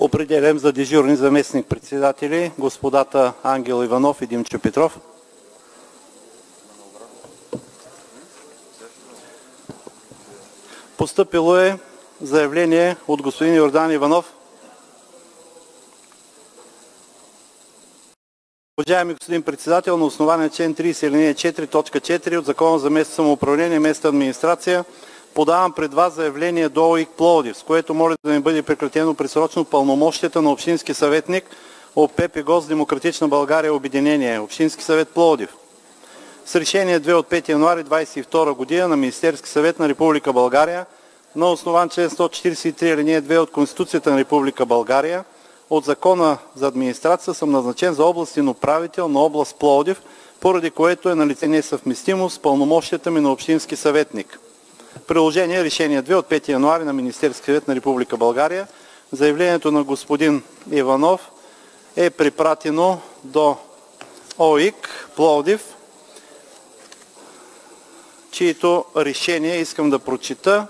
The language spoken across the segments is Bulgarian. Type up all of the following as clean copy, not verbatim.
Определям за дежурни заместник-председатели господата Ангел Иванов и Димчо Петров. Постъпило е заявление от господин Йордан Иванов. Уважаеми господин председател, на основание член 30 алинея 4, точка 4 от Закона за местно самоуправление и местна администрация подавам пред вас заявление до ОИК Пловдив, с което моля да ми бъде прекратено предсрочно пълномощията на общински съветник от ПП Демократична България Обединение, Общински съвет Пловдив. С решение 2 от 5 януари 2022 година на Министерски съвет на Република България на основан член 143 алинея 2 от Конституцията на Република България от Закона за администрация съм назначен за областен управител на област Пловдив, поради което е налице несъвместимост с пълномощията ми на общински съветник. Приложение решение 2 от 5 януари на Министерски съвет на Република България. Заявлението на господин Иванов е препратено до ОИК Пловдив, чието решение искам да прочита.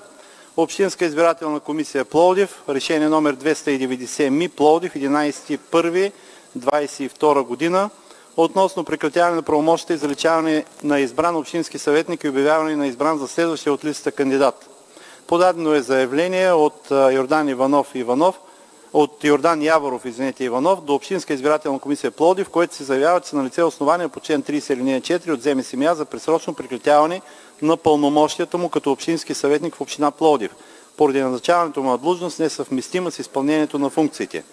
Общинска избирателна комисия Пловдив, решение номер 290 МИ Пловдив, 11.01.22 година, относно прекратяване на правомощията и заличаване на избран общински съветник и обявяване на избран за следващия от листата кандидат. Подадено е заявление от Йордан Яворов Иванов до Общинска избирателна комисия Пловдив, в което се заявява, че са налице основания по член 30 алинея 4 от ЗМСМА за предсрочно прекратяване на пълномощията му като общински съветник в община Пловдив, поради назначаването му на длъжност несъвместима с изпълнението на функциите.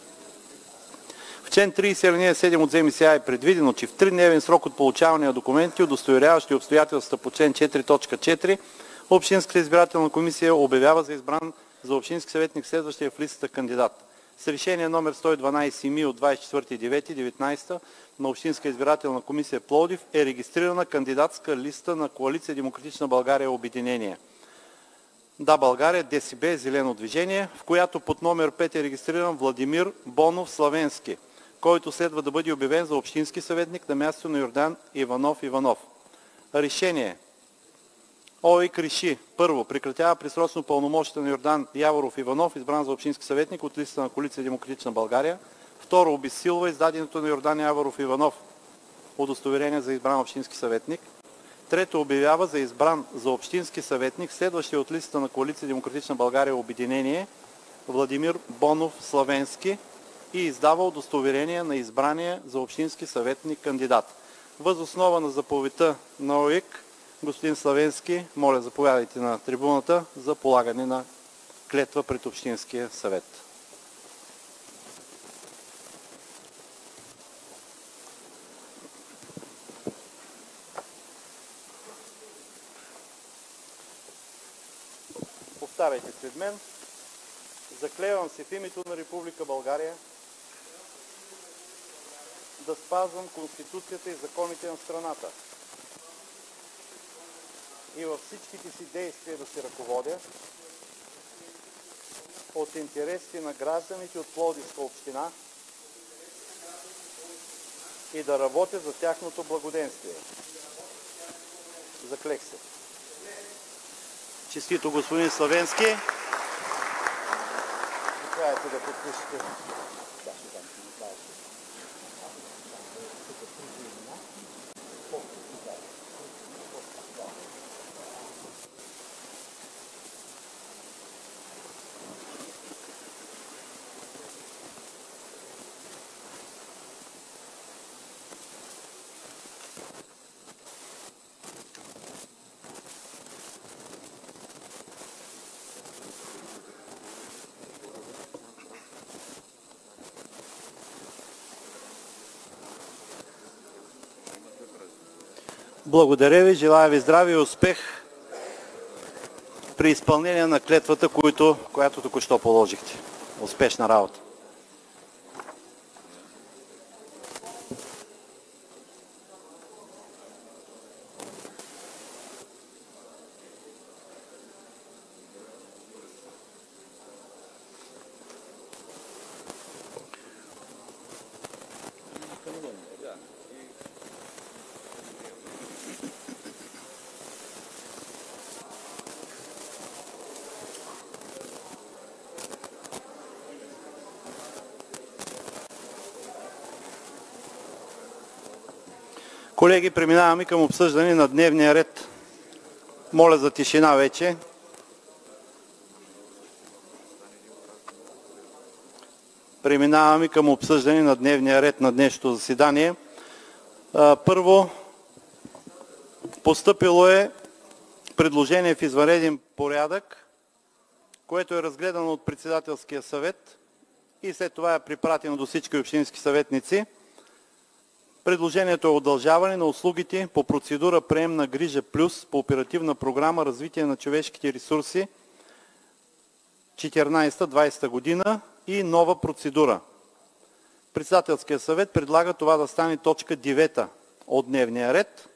В член 30 алинея 7 от ЗМСА е предвидено, че в 3-дневен срок от получаване на документи, удостоверяващи обстоятелствата по член 4.4, Общинската избирателна комисия обявява за избран за общински съветник следващия в листата кандидат. С решение номер 112 МИ от 24.9.19 на Общинска избирателна комисия Пловдив е регистрирана кандидатска листа на Коалиция Демократична България Обединение. Да, България, ДСБ, Зелено движение, в която под номер 5 е регистриран Владимир Бонов Славенски, който следва да бъде обявен за общински съветник на място на Йордан Иванов. Решение. ОИК реши: първо, прекратява предсрочно пълномощията на Йордан Яворов Иванов, избран за общински съветник от листата на Коалиция Демократична България. Второ, обезсилва издаденото на Йордан Яворов Иванов удостоверение за избран общински съветник. Трето, обявява за избран за общински съветник следващия от листата на Коалиция Демократична България Обединение Владимир Бонов Славенски и издава удостоверение на избрания за общински съветник кандидат. Въз основа на заповедта на ОИК, господин Славенски, моля, заповядайте на трибуната за полагане на клетва пред Общинския съвет. Повтаряйте след мен. Заклевам се в името на Република България да спазвам Конституцията и законите на страната и във всичките си действия да се ръководя от интересите на гражданите от Пловдивска община и да работя за тяхното благоденствие. Заклех се. Честито, господин Славенски. Заповядайте да подпишете. Благодаря ви, желая ви здраве и успех при изпълнение на клетвата, която току-що положихте. Успешна работа! Колеги, преминаваме към обсъждане на дневния ред. Моля за тишина вече. Преминаваме към обсъждане на дневния ред на днешното заседание. Първо, постъпило е предложение в извънреден порядък, което е разгледано от Председателския съвет и след това е припратено до всички общински съветници. Предложението е удължаване на услугите по процедура приемна грижа плюс по оперативна програма развитие на човешките ресурси 14-20 година и нова процедура. Председателския съвет предлага това да стане точка 9 от дневния ред.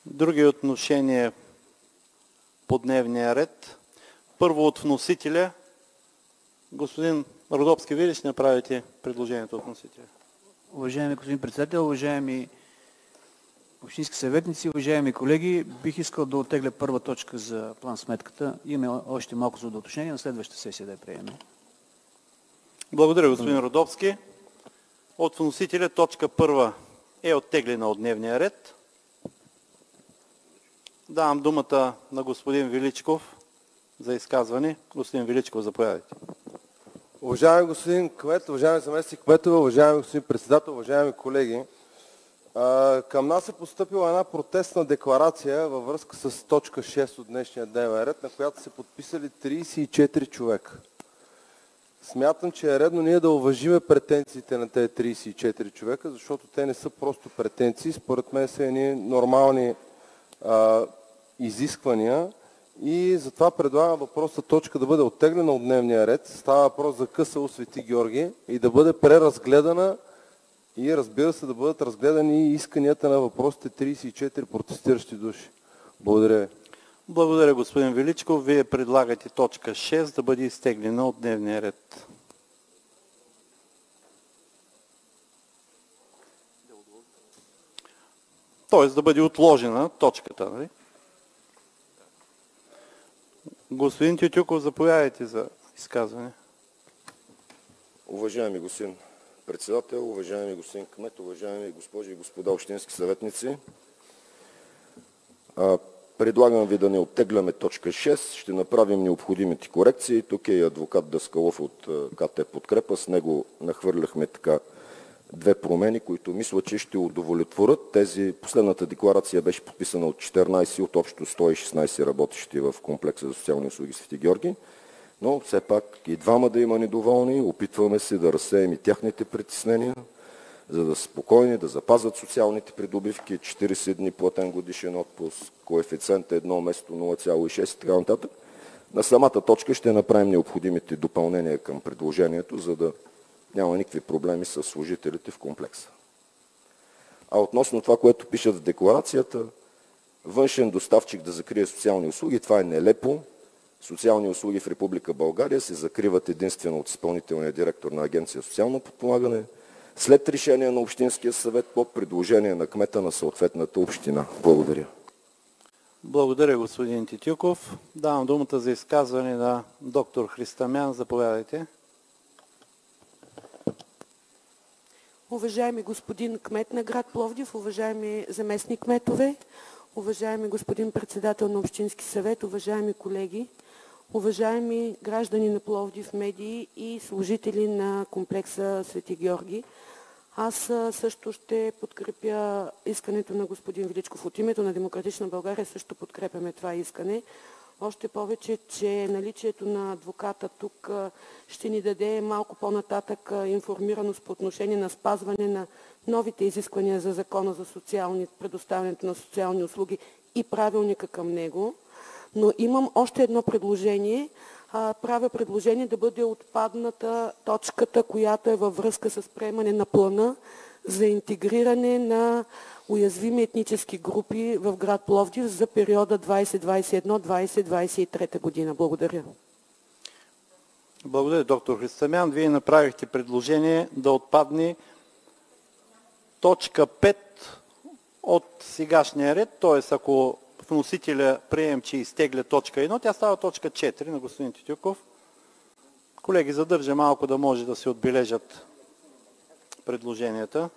Други отношения по дневния ред. Първо от вносителя. Господин Родопски, вие ли ще направите предложението от вносителя? Уважаеми господин председател, уважаеми общински съветници, уважаеми колеги, бих искал да оттегля първа точка за план сметката. Имаме още малко за доуточнение, на следващата сесия да я приемем. Благодаря, господин Родопски. От вносителя точка първа е оттеглена от дневния ред. Давам думата на господин Величков за изказване. Господин Величков, заповядайте. Уважаеми господин кмет, уважаеми заместник кметове, уважаеми господин председател, уважаеми колеги, към нас е постъпила една протестна декларация във връзка с точка 6 от днешния дневен ред, на която са подписали 34 човека. Смятам, че е редно ние да уважиме претенциите на тези 34 човека, защото те не са просто претенции, според мен са едни нормални изисквания и затова предлагам въпросът точка да бъде оттеглена от дневния ред. Става въпрос за КСУ Свети Георги и да бъде преразгледана и разбира се да бъдат разгледани исканията на въпросите 34 протестиращи души. Благодаря ви. Благодаря, господин Величков. Вие предлагате точка 6 да бъде изтеглена от дневния ред. Тоест да бъде отложена точката, нали? Господин Тютюков, заповядайте за изказване. Уважаеми господин председател, уважаеми господин кмет, уважаеми госпожи и господа общински съветници, предлагам ви да не оттегляме точка 6, ще направим необходимите корекции. Тук е и адвокат Даскалов от КТ Подкрепа, с него нахвърляхме така две промени, които мисля, че ще удовлетворят. Последната декларация беше подписана от 14 от общо 116 работещи в комплекса за социални услуги Свети Георги, но все пак и двама да има недоволни, опитваме се да разсеем и тяхните притеснения, за да са спокойни, да запазят социалните придобивки, 40 дни платен годишен отпуск, коефициент 1 вместо 0,6 и така нататък. На самата точка ще направим необходимите допълнения към предложението, за да няма никакви проблеми с служителите в комплекса. А относно това, което пишат в декларацията, външен доставчик да закрие социални услуги, това е нелепо. Социални услуги в Република България се закриват единствено от изпълнителния директор на Агенция социално подпомагане, след решение на Общинския съвет по предложение на кмета на съответната община. Благодаря. Благодаря, господин Тютюков. Давам думата за изказване на доктор Христамян. Заповядайте. Уважаеми господин кмет на град Пловдив, уважаеми заместник кметове, уважаеми господин председател на Общински съвет, уважаеми колеги, уважаеми граждани на Пловдив, медии и служители на комплекса Свети Георги. Аз също ще подкрепя искането на господин Величков. От името на Демократична България също подкрепяме това искане. Още повече, че наличието на адвоката тук ще ни даде малко по-нататък информираност по отношение на спазване на новите изисквания за закона за предоставянето на социални услуги и правилника към него. Но имам още едно предложение. Правя предложение да бъде отпадната точката, която е във връзка с приемане на плана за интегриране на уязвими етнически групи в град Пловдив за периода 2021-2023 година. Благодаря. Благодаря, доктор Христамян. Вие направихте предложение да отпадне точка 5 от сегашния ред, т.е. ако вносителя приемем, че изтегля точка 1, тя става точка 4 на господин Тютюков. Колеги, задържа малко да може да се отбележат предложенията.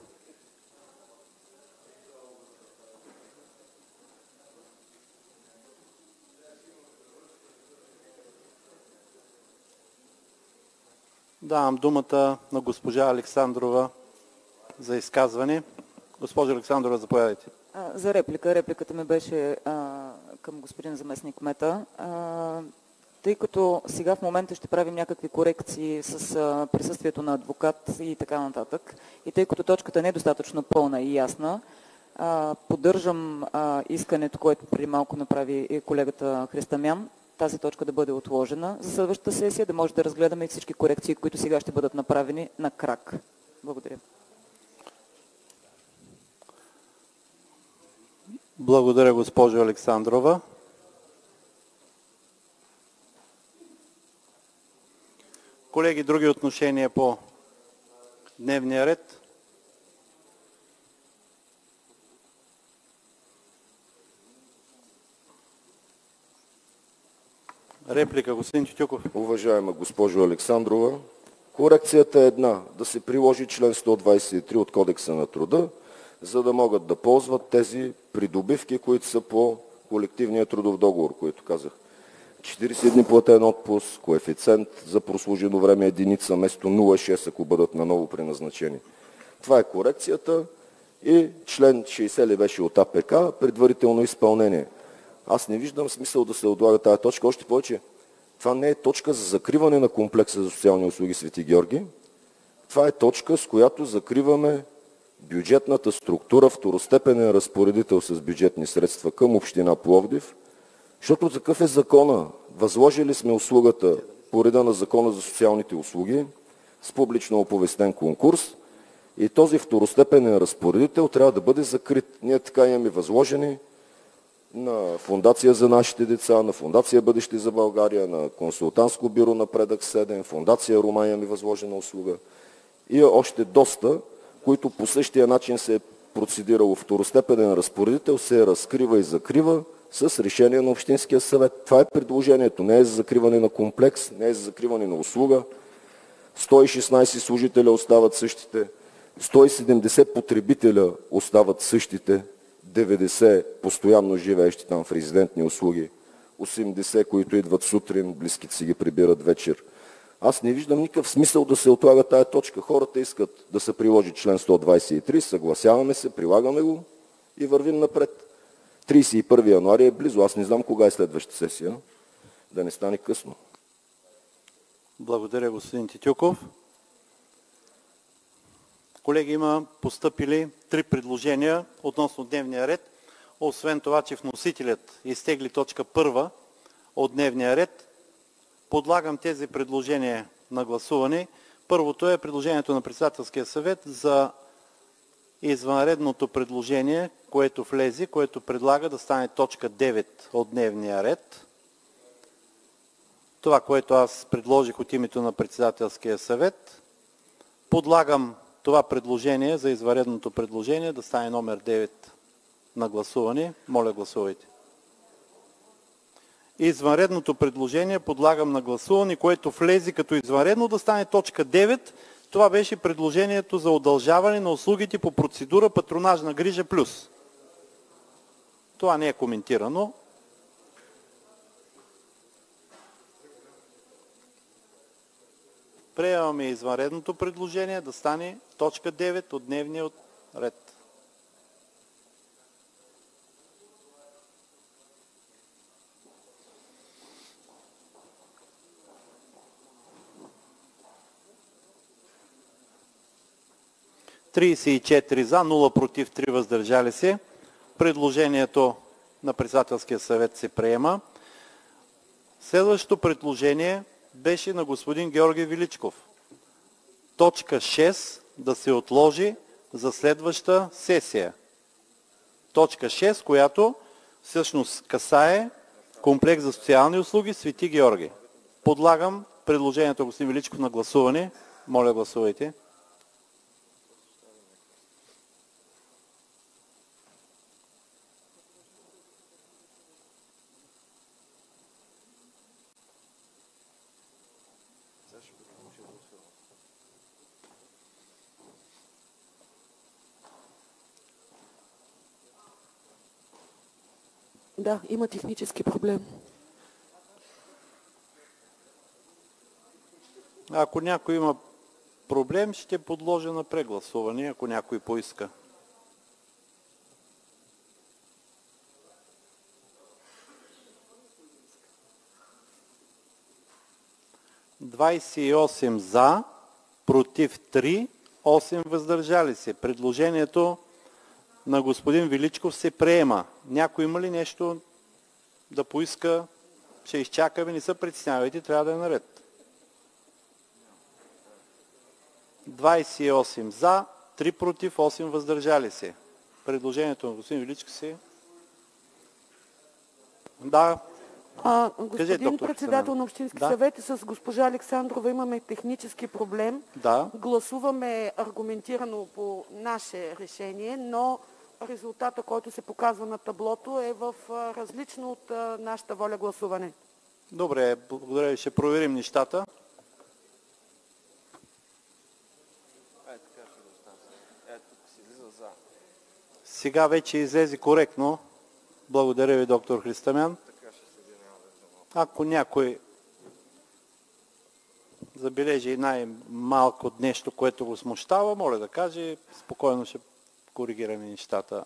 Давам думата на госпожа Александрова за изказване. Госпожа Александрова, заповядайте. За реплика. Репликата ми беше към господин заместник кмета. Тъй като сега в момента ще правим някакви корекции с присъствието на адвокат и така нататък, и тъй като точката не е достатъчно пълна и ясна, поддържам искането, което преди малко направи и колегата Христамян, тази точка да бъде отложена за следващата сесия, да може да разгледаме и всички корекции, които сега ще бъдат направени на крак. Благодаря. Благодаря, госпожо Александрова. Колеги, други отношения по дневния ред? Реплика, господин Тютюков. Уважаема госпожо Александрова, корекцията е една. Да се приложи член 123 от Кодекса на труда, за да могат да ползват тези придобивки, които са по колективния трудов договор, които казах. 40 дни платен отпуск, коефициент за прослужено време единица, вместо 0,6, ако бъдат наново преназначени. Това е корекцията и член 60 ли беше от АПК, предварително изпълнение. Аз не виждам смисъл да се отлага тази точка, още повече. Това не е точка за закриване на комплекса за социални услуги Свети Георги. Това е точка, с която закриваме бюджетната структура, второстепенен разпоредител с бюджетни средства към община Пловдив, защото такъв е закона. Възложили сме услугата по реда на Закона за социалните услуги с публично оповестен конкурс и този второстепенен разпоредител трябва да бъде закрит. Ние така имаме възложени на Фондация за нашите деца, на Фондация Бъдеще за България, на Консултантско бюро Напредък 7, Фондация Рома имаме възложена услуга и още доста, които по същия начин се е процедирало. Второстепенен разпоредител се разкрива и закрива с решение на Общинския съвет. Това е предложението. Не е за закриване на комплекс, не е за закриване на услуга. 116 служителя остават същите, 170 потребителя остават същите, 90 постоянно живеещи там в резидентни услуги, 80, които идват сутрин, близките си ги прибират вечер. Аз не виждам никакъв смисъл да се отлага тая точка. Хората искат да се приложи член 123, съгласяваме се, прилагаме го и вървим напред. 31 януари е близо. Аз не знам кога е следващата сесия. Да не стане късно. Благодаря, господин Тютюков. Колеги, има постъпили 3 предложения относно дневния ред. Освен това, че вносителят изтегли точка 1 от дневния ред, подлагам тези предложения на гласуване. Първото е предложението на Председателския съвет за извънредното предложение, което влезе, което предлага да стане точка 9 от дневния ред. Това, което аз предложих от името на Председателския съвет. Подлагам това предложение за извънредното предложение да стане номер 9 на гласуване. Моля, гласувайте. Извънредното предложение подлагам на гласуване, което влезе като извънредно да стане точка 9. Това беше предложението за удължаване на услугите по процедура патронажна грижа плюс. Това не е коментирано. Приемаме извънредното предложение да стане точка 9 от дневния ред. ...34 за, 0 против, 3 въздържали се. Предложението на Председателския съвет се приема. Следващото предложение беше на господин Георги Величков. Точка 6 да се отложи за следваща сесия. Точка 6, която всъщност касае комплекс за социални услуги Свети Георги. Подлагам предложението на господин Величков на гласуване. Моля, гласувайте. Да, има технически проблем. Ако някой има проблем, ще подложа на прегласуване, ако някой поиска. (28) За, против 3, 8 въздържали се. Предложението на господин Величков се приема. Някой има ли нещо да поиска? Ще изчакаме, не се притеснявайте, трябва да е наред. 28 за, 3 против, 8 въздържали се. Предложението на господин Величков се... Да. Господин председател на Общински съвет, с госпожа Александрова имаме технически проблем. Да. Гласуваме аргументирано по наше решение, но резултата, който се показва на таблото, е в различно от нашата воля гласуване. Добре, благодаря ви. Ще проверим нещата. Сега вече излезе коректно. Благодаря ви, доктор Христамян. Ако някой забележи и най-малко нещо, което го смущава, моля да каже, спокойно ще коригираме нещата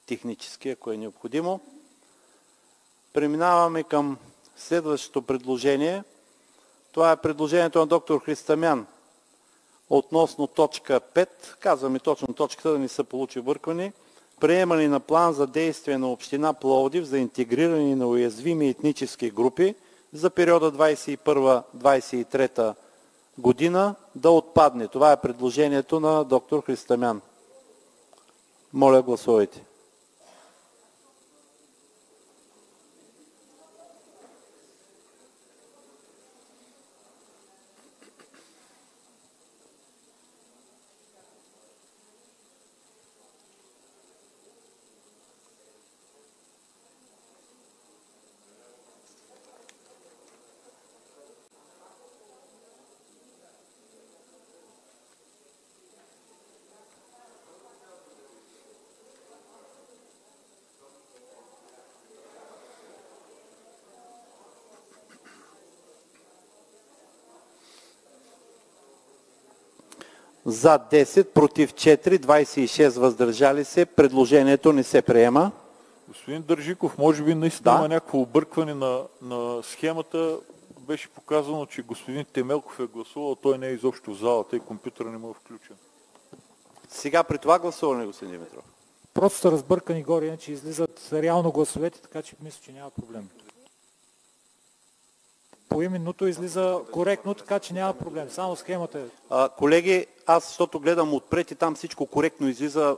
технически, ако е необходимо. Преминаваме към следващото предложение. Това е предложението на доктор Христамян относно точка 5. Казваме точно точката, да не се получи объркване. Приемане на план за действие на община Пловдив за интегриране на уязвими етнически групи за периода 2021-2023 година да отпадне. Това е предложението на доктор Христамян. Моля, гласувайте. За 10, против 4, 26 въздържали се. Предложението не се приема. Господин Държиков, може би наистина има някакво объркване на схемата. Беше показано, че господин Темелков е гласувал, той не е изобщо в залата и компютъра не му е включен. Сега при това гласуване, господин Димитров. Просто са разбъркани горе, иначе излизат реално гласовете, така че мисля, че няма проблем. Поименното излиза коректно, така че няма проблем. Само схемата е. Колеги, аз защото гледам отпред и там всичко коректно излиза.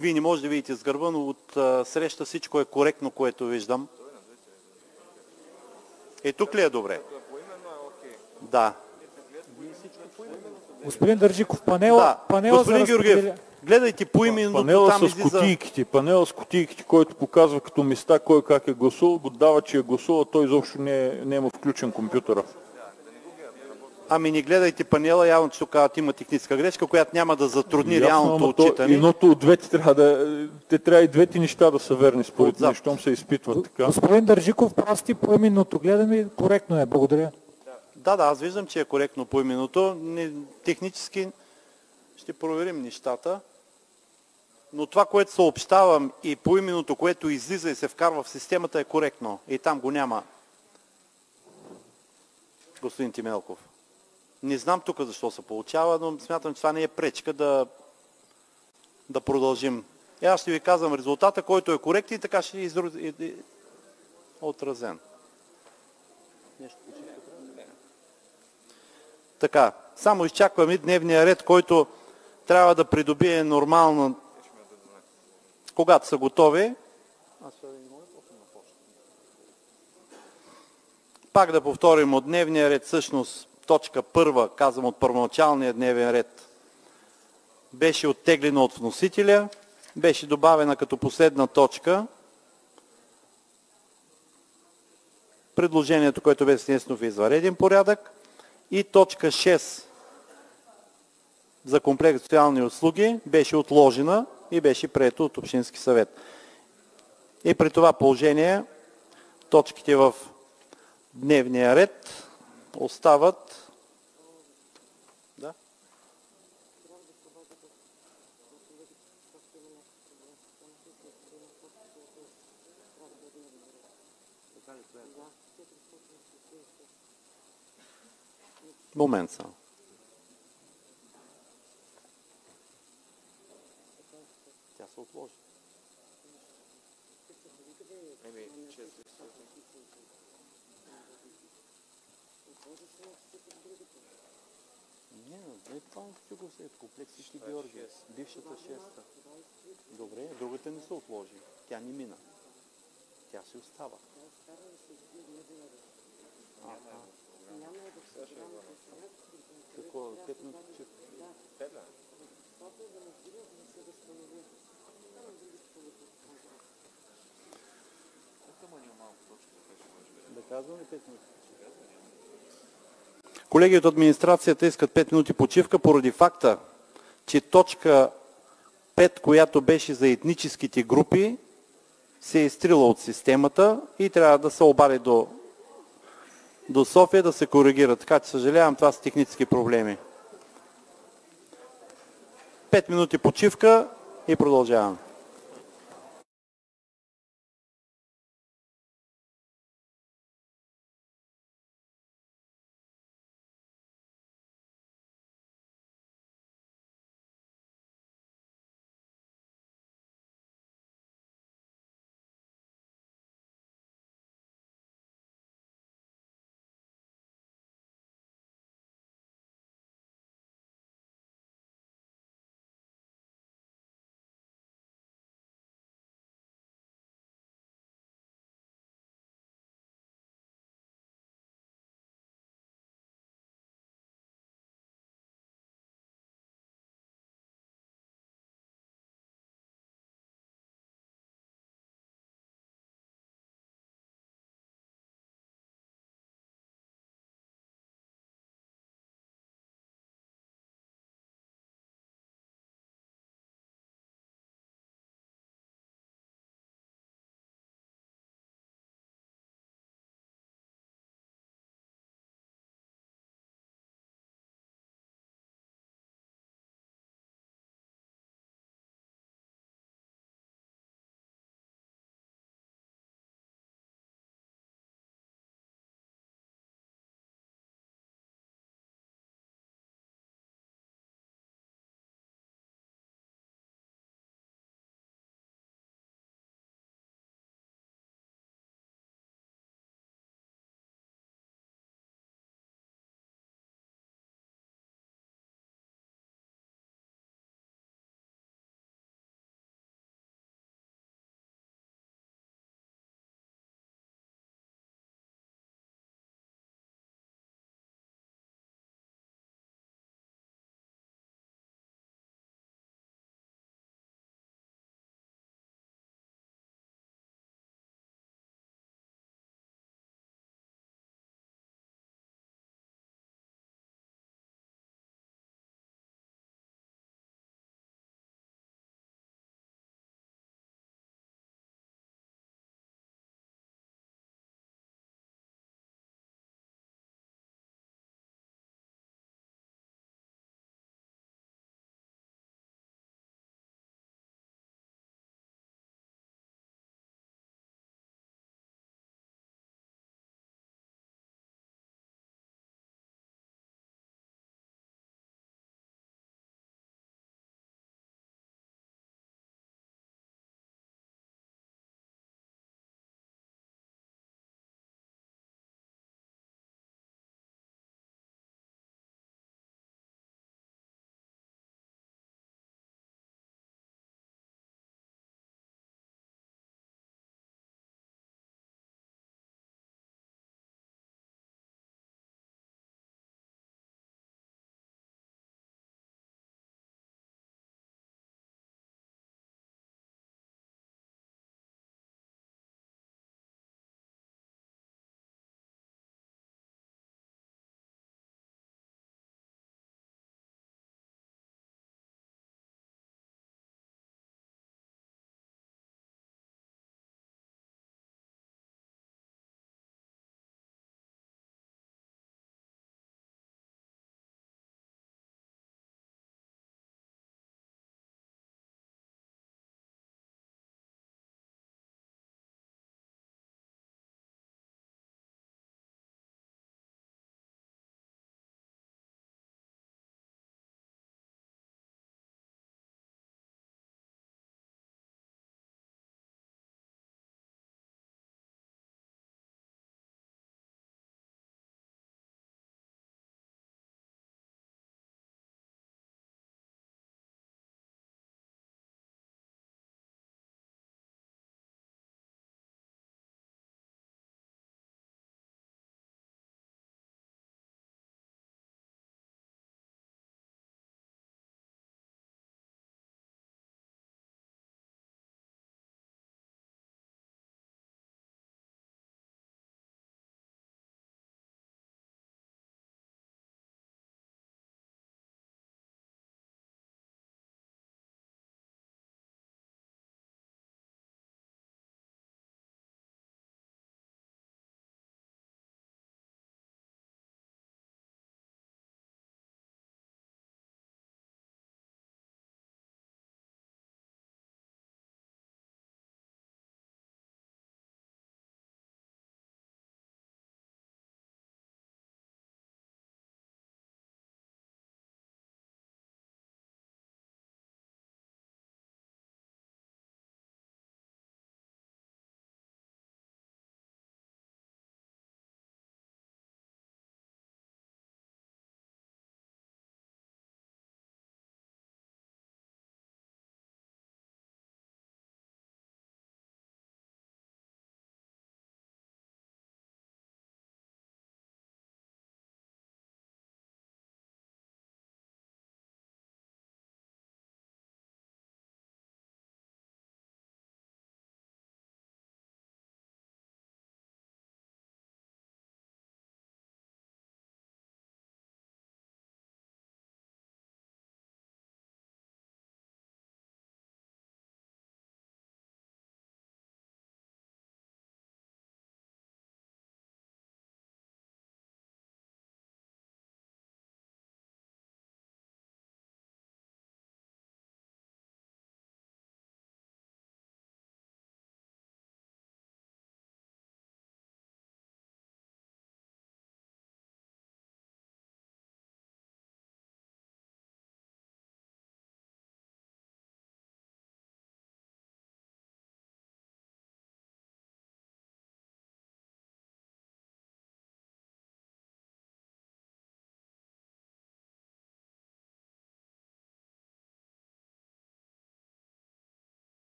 Вие не можете да видите с гърба, но от среща всичко е коректно, което виждам. Тук ли е добре? Да. Господин Държиков, панела господин Георгиев, гледайте поименно. Панела с кутийките, който показва като места кой как е гласувал, го дава, че е гласувал, той изобщо не е му включен компютъра. Ами не гледайте панела, явно, че тук има техническа грешка, която няма да затрудни реалното отчитане. Едното от двете трябва и двете неща да са верни, според мен, щом се изпитват така. Господин Държиков, прости, поименното гледаме, коректно е. Благодаря. Да, аз виждам, че е коректно поименното. Технически ще проверим нещата. Но това, което съобщавам и поименното, което излиза и се вкарва в системата, е коректно. И там го няма. Господин Тимелков. Не знам тук защо се получава, но смятам, че това не е пречка да продължим. Аз ще ви казвам резултата, който е коректен и така ще е отразен. Така, само изчакваме дневния ред, който трябва да придобие нормално, когато са готови. Пак да повторим от дневния ред, всъщност точка първа, казвам от първоначалния дневен ред, беше оттеглена от вносителя, беше добавена като последна точка предложението, което беше внесено в извънреден порядък, и точка 6 за комплект социални услуги беше отложена и беше прието от Общински съвет. И при това положение точките в дневния ред остават момент само. Тя се отложи. Не, това е комплекс всички Георгия. Бившата шеста. Добре, другата не се отложи. Тя не мина. Тя си остава. Какво? 5 минути почивка? Да казваме 5 минути. Колеги от администрацията искат 5 минути почивка поради факта, че точка 5, която беше за етническите групи, се е изтрила от системата и трябва да се обади до София да се коригира. Така че съжалявам, това са технически проблеми. 5 минути почивка и продължаваме.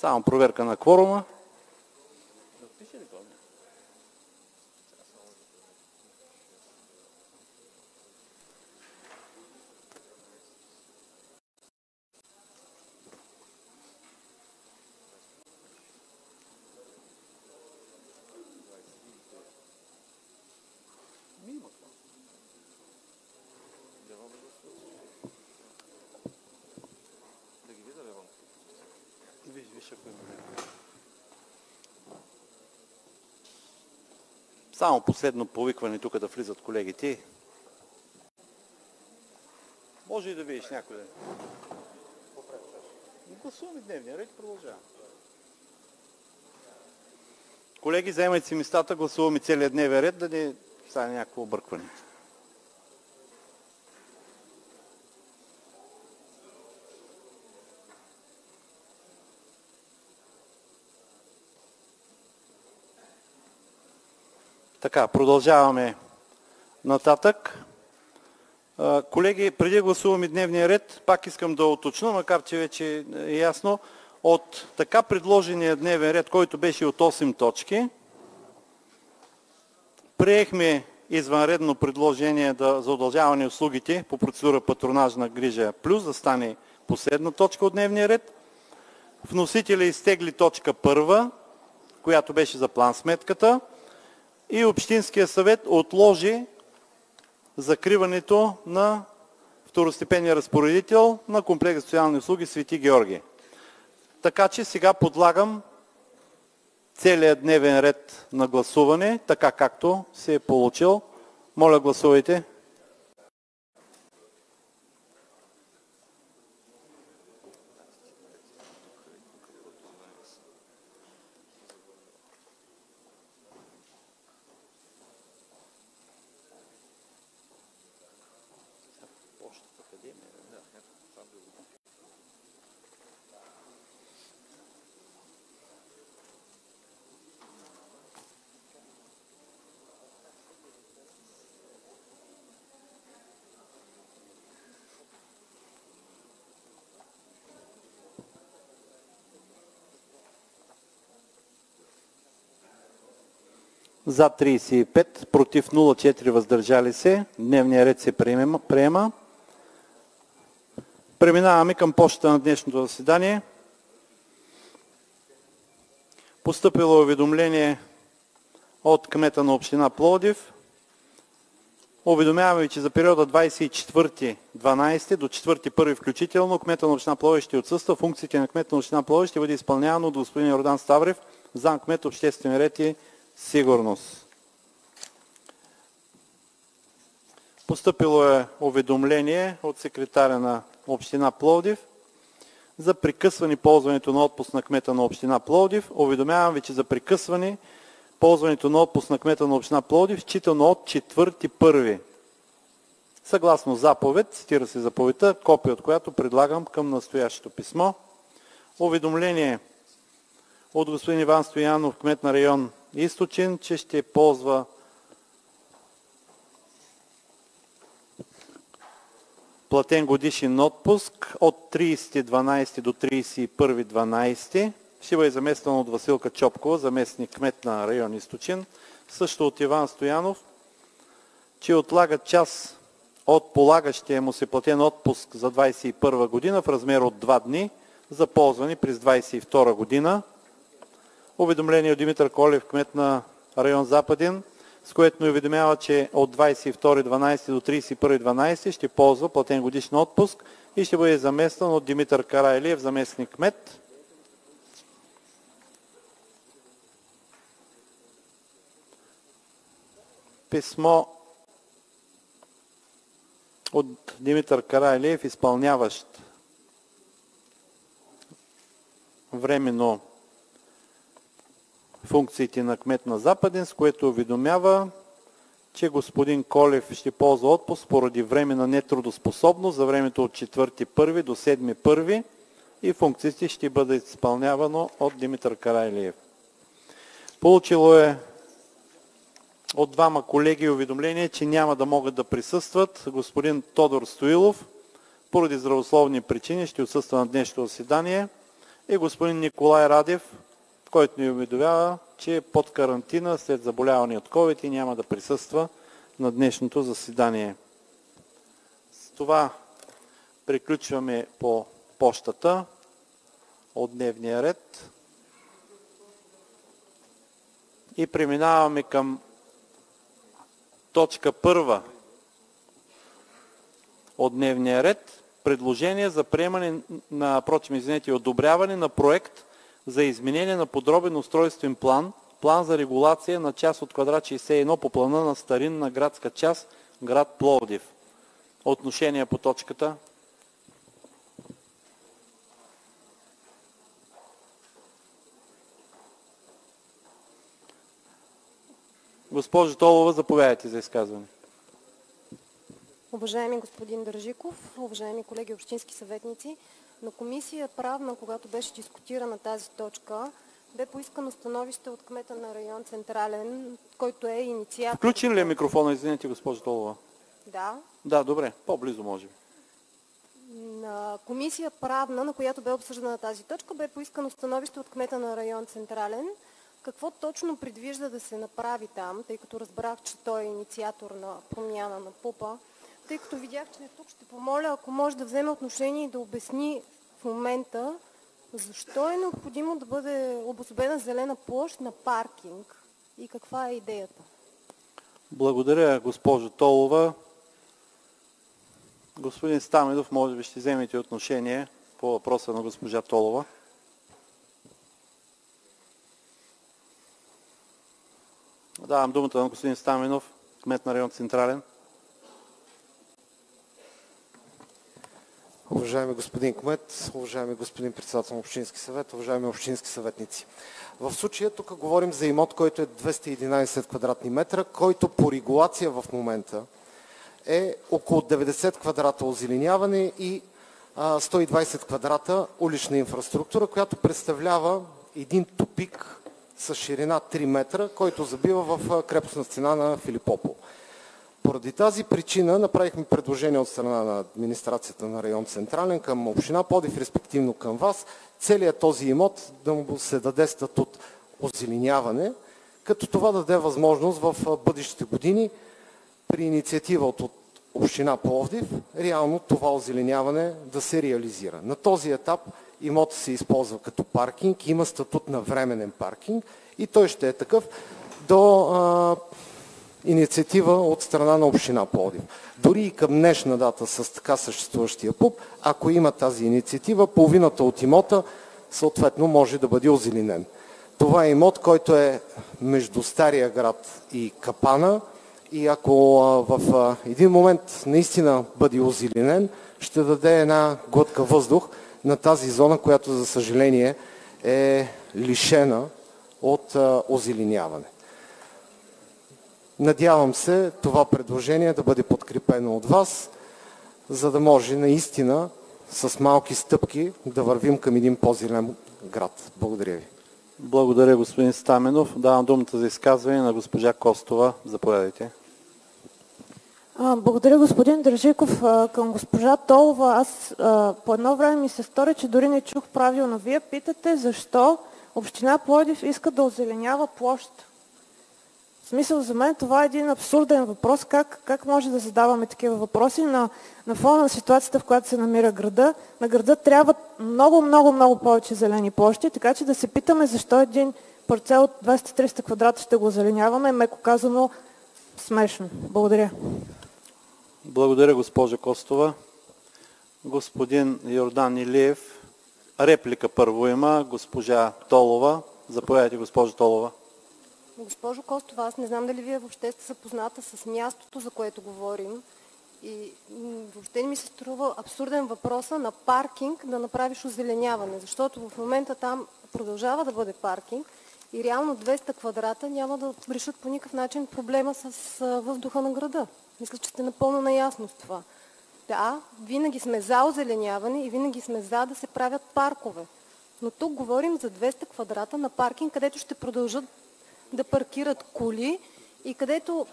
Само проверка на кворума. Само последно повикване тук да влизат колегите. Може и да видиш някой ден. Гласуваме дневния ред и продължаваме. Колеги, заемайте си местата, гласуваме целият дневен ред, да не стане някакво объркване. Така, продължаваме нататък. Колеги, преди да гласуваме дневния ред, пак искам да уточня, макар че вече е ясно, от така предложения дневен ред, който беше от 8 точки, приехме извънредно предложение за удължаване услугите по процедура патронажна грижа плюс, да стане последна точка от дневния ред. Вносителя изтегли точка 1, която беше за план сметката, и Общинския съвет отложи закриването на второстепенния разпоредител на комплекс за социални услуги Свети Георги. Така че сега подлагам целият дневен ред на гласуване, така както се е получил. Моля, гласувайте. За 35, против 0, 4 въздържали се. Дневният ред се приема. Преминаваме към почта на днешното заседание. Постъпило уведомление от кмета на община Пловдив. Уведомяваме, че за периода 24.12 до 4.1 включително кмета на община Пловдив ще отсъства. Функциите на кмета на община Пловдив ще бъде изпълнявано от господин Йордан Ставрев, зам.кмет обществен ред и сигурност. Постъпило е уведомление от секретаря на община Пловдив за прекъсване ползването на отпуск на кмета на община Пловдив. Уведомявам ви, че за прекъсване ползването на отпуск на кмета на община Пловдив, считано от 4.1. Съгласно заповед, цитира се заповедта, копия от която предлагам към настоящото писмо. Уведомление от господин Иван Стоянов, кмет на район Източен, че ще ползва платен годишен отпуск от 30.12 до 31.12. Ще бъде заместен от Василка Чопкова, заместник кмет на район Източен. Също от Иван Стоянов, че отлага част от полагащия му се платен отпуск за 2021 година в размер от 2 дни за ползване през 2022 година. Уведомление от Димитър Колев, кмет на район Западен, с което ни уведомява, че от 22.12 до 31.12 ще ползва платен годишен отпуск и ще бъде заместен от Димитър Карайлиев, заместник кмет. Писмо от Димитър Карайлиев, изпълняващ временно функциите на кмет на Западен, с което уведомява, че господин Колев ще ползва отпуск поради време на нетрудоспособност за времето от 4.1 до 7.1 и функциите ще бъдат изпълнявано от Димитър Карайлиев. Получило е от двама колеги уведомление, че няма да могат да присъстват. Господин Тодор Стоилов поради здравословни причини ще отсъства на днешното заседание и господин Николай Радев, който ни уведомява, че е под карантина след заболяване от COVID и няма да присъства на днешното заседание. С това приключваме по пощата от дневния ред и преминаваме към точка първа от дневния ред. Предложение за приемане одобряване на проект за изменение на подробен устройствен план, план за регулация на част от квадрат 61 по плана на старинна градска част, град Пловдив. Отношение по точката. Госпожо Толова, заповядайте за изказване. Уважаеми господин Държиков, уважаеми колеги общински съветници, на комисия правна, когато беше дискутирана тази точка, бе поискано становище от кмета на район Централен, който е инициатор. Включен ли е микрофона? Извинете, госпожо Толова. Да. Да, добре. По-близо може би. На комисия правна, на която бе обсъждана тази точка, бе поискано становище от кмета на район Централен. Какво точно предвижда да се направи там, тъй като разбрах, че той е инициатор на промяна на ПУП-а. Тъй като видях, че тук, ще помоля, ако може да вземе отношение и да обясни в момента, защо е необходимо да бъде обособена зелена площ на паркинг и каква е идеята. Благодаря, госпожо Толова. Господин Стаменов, може би ще вземете отношение по въпроса на госпожа Толова. Давам думата на господин Стаменов, кмет на район Централен. Уважаеми господин кмет, уважаеми господин председател на Общински съвет, уважаеми общински съветници. В случая тук говорим за имот, който е 211 квадратни метра, който по регулация в момента е около 90 квадрата озеленяване и 120 квадрата улична инфраструктура, която представлява един тупик с ширина 3 метра, който забива в крепостна стена на Филипопол. Поради тази причина направихме предложение от страна на администрацията на район Централен към община Пловдив, респективно към вас, целият този имот да му се даде статут озеленяване, като това даде възможност в бъдещите години при инициатива от община Пловдив реално това озеленяване да се реализира. На този етап имотът се използва като паркинг, има статут на временен паркинг и той ще е такъв до инициатива от страна на община Пловдив. Дори и към днешна дата с така съществуващия ПУП, ако има тази инициатива, половината от имота съответно може да бъде озеленен. Това е имот, който е между Стария град и Капана и ако в един момент наистина бъде озеленен, ще даде една глътка въздух на тази зона, която за съжаление е лишена от озеленяване. Надявам се това предложение да бъде подкрепено от вас, за да може наистина с малки стъпки да вървим към един по-зелен град. Благодаря ви. Благодаря, господин Стаменов. Давам думата за изказване на госпожа Костова. Заповядайте. Благодаря, господин Държиков. Към госпожа Толова, аз по едно време ми се стори, че дори не чух правилно. Вие питате защо община Пловдив иска да озеленява площ. В смисъл, за мен това е един абсурден въпрос. Как може да задаваме такива въпроси на фона на ситуацията, в която се намира града? На града трябва много повече зелени площи, така че да се питаме защо един парцел от 200-300 квадрата ще го озеленяваме, меко казано смешно. Благодаря. Благодаря, госпожа Костова. Господин Йордан Илиев. Реплика първо има госпожа Толова. Заповядайте, госпожо Толова. Госпожо Костова, аз не знам дали вие въобще сте запозната с мястото, за което говорим. И въобще не ми се струва абсурден въпроса на паркинг да направиш озеленяване, защото в момента там продължава да бъде паркинг и реално 200 квадрата няма да решат по никакъв начин проблема с въздуха на града. Мисля, че сте напълно наясно с това. Да, винаги сме за озеленяване и винаги сме за да се правят паркове. Но тук говорим за 200 квадрата на паркинг, където ще продължат да паркират коли и където...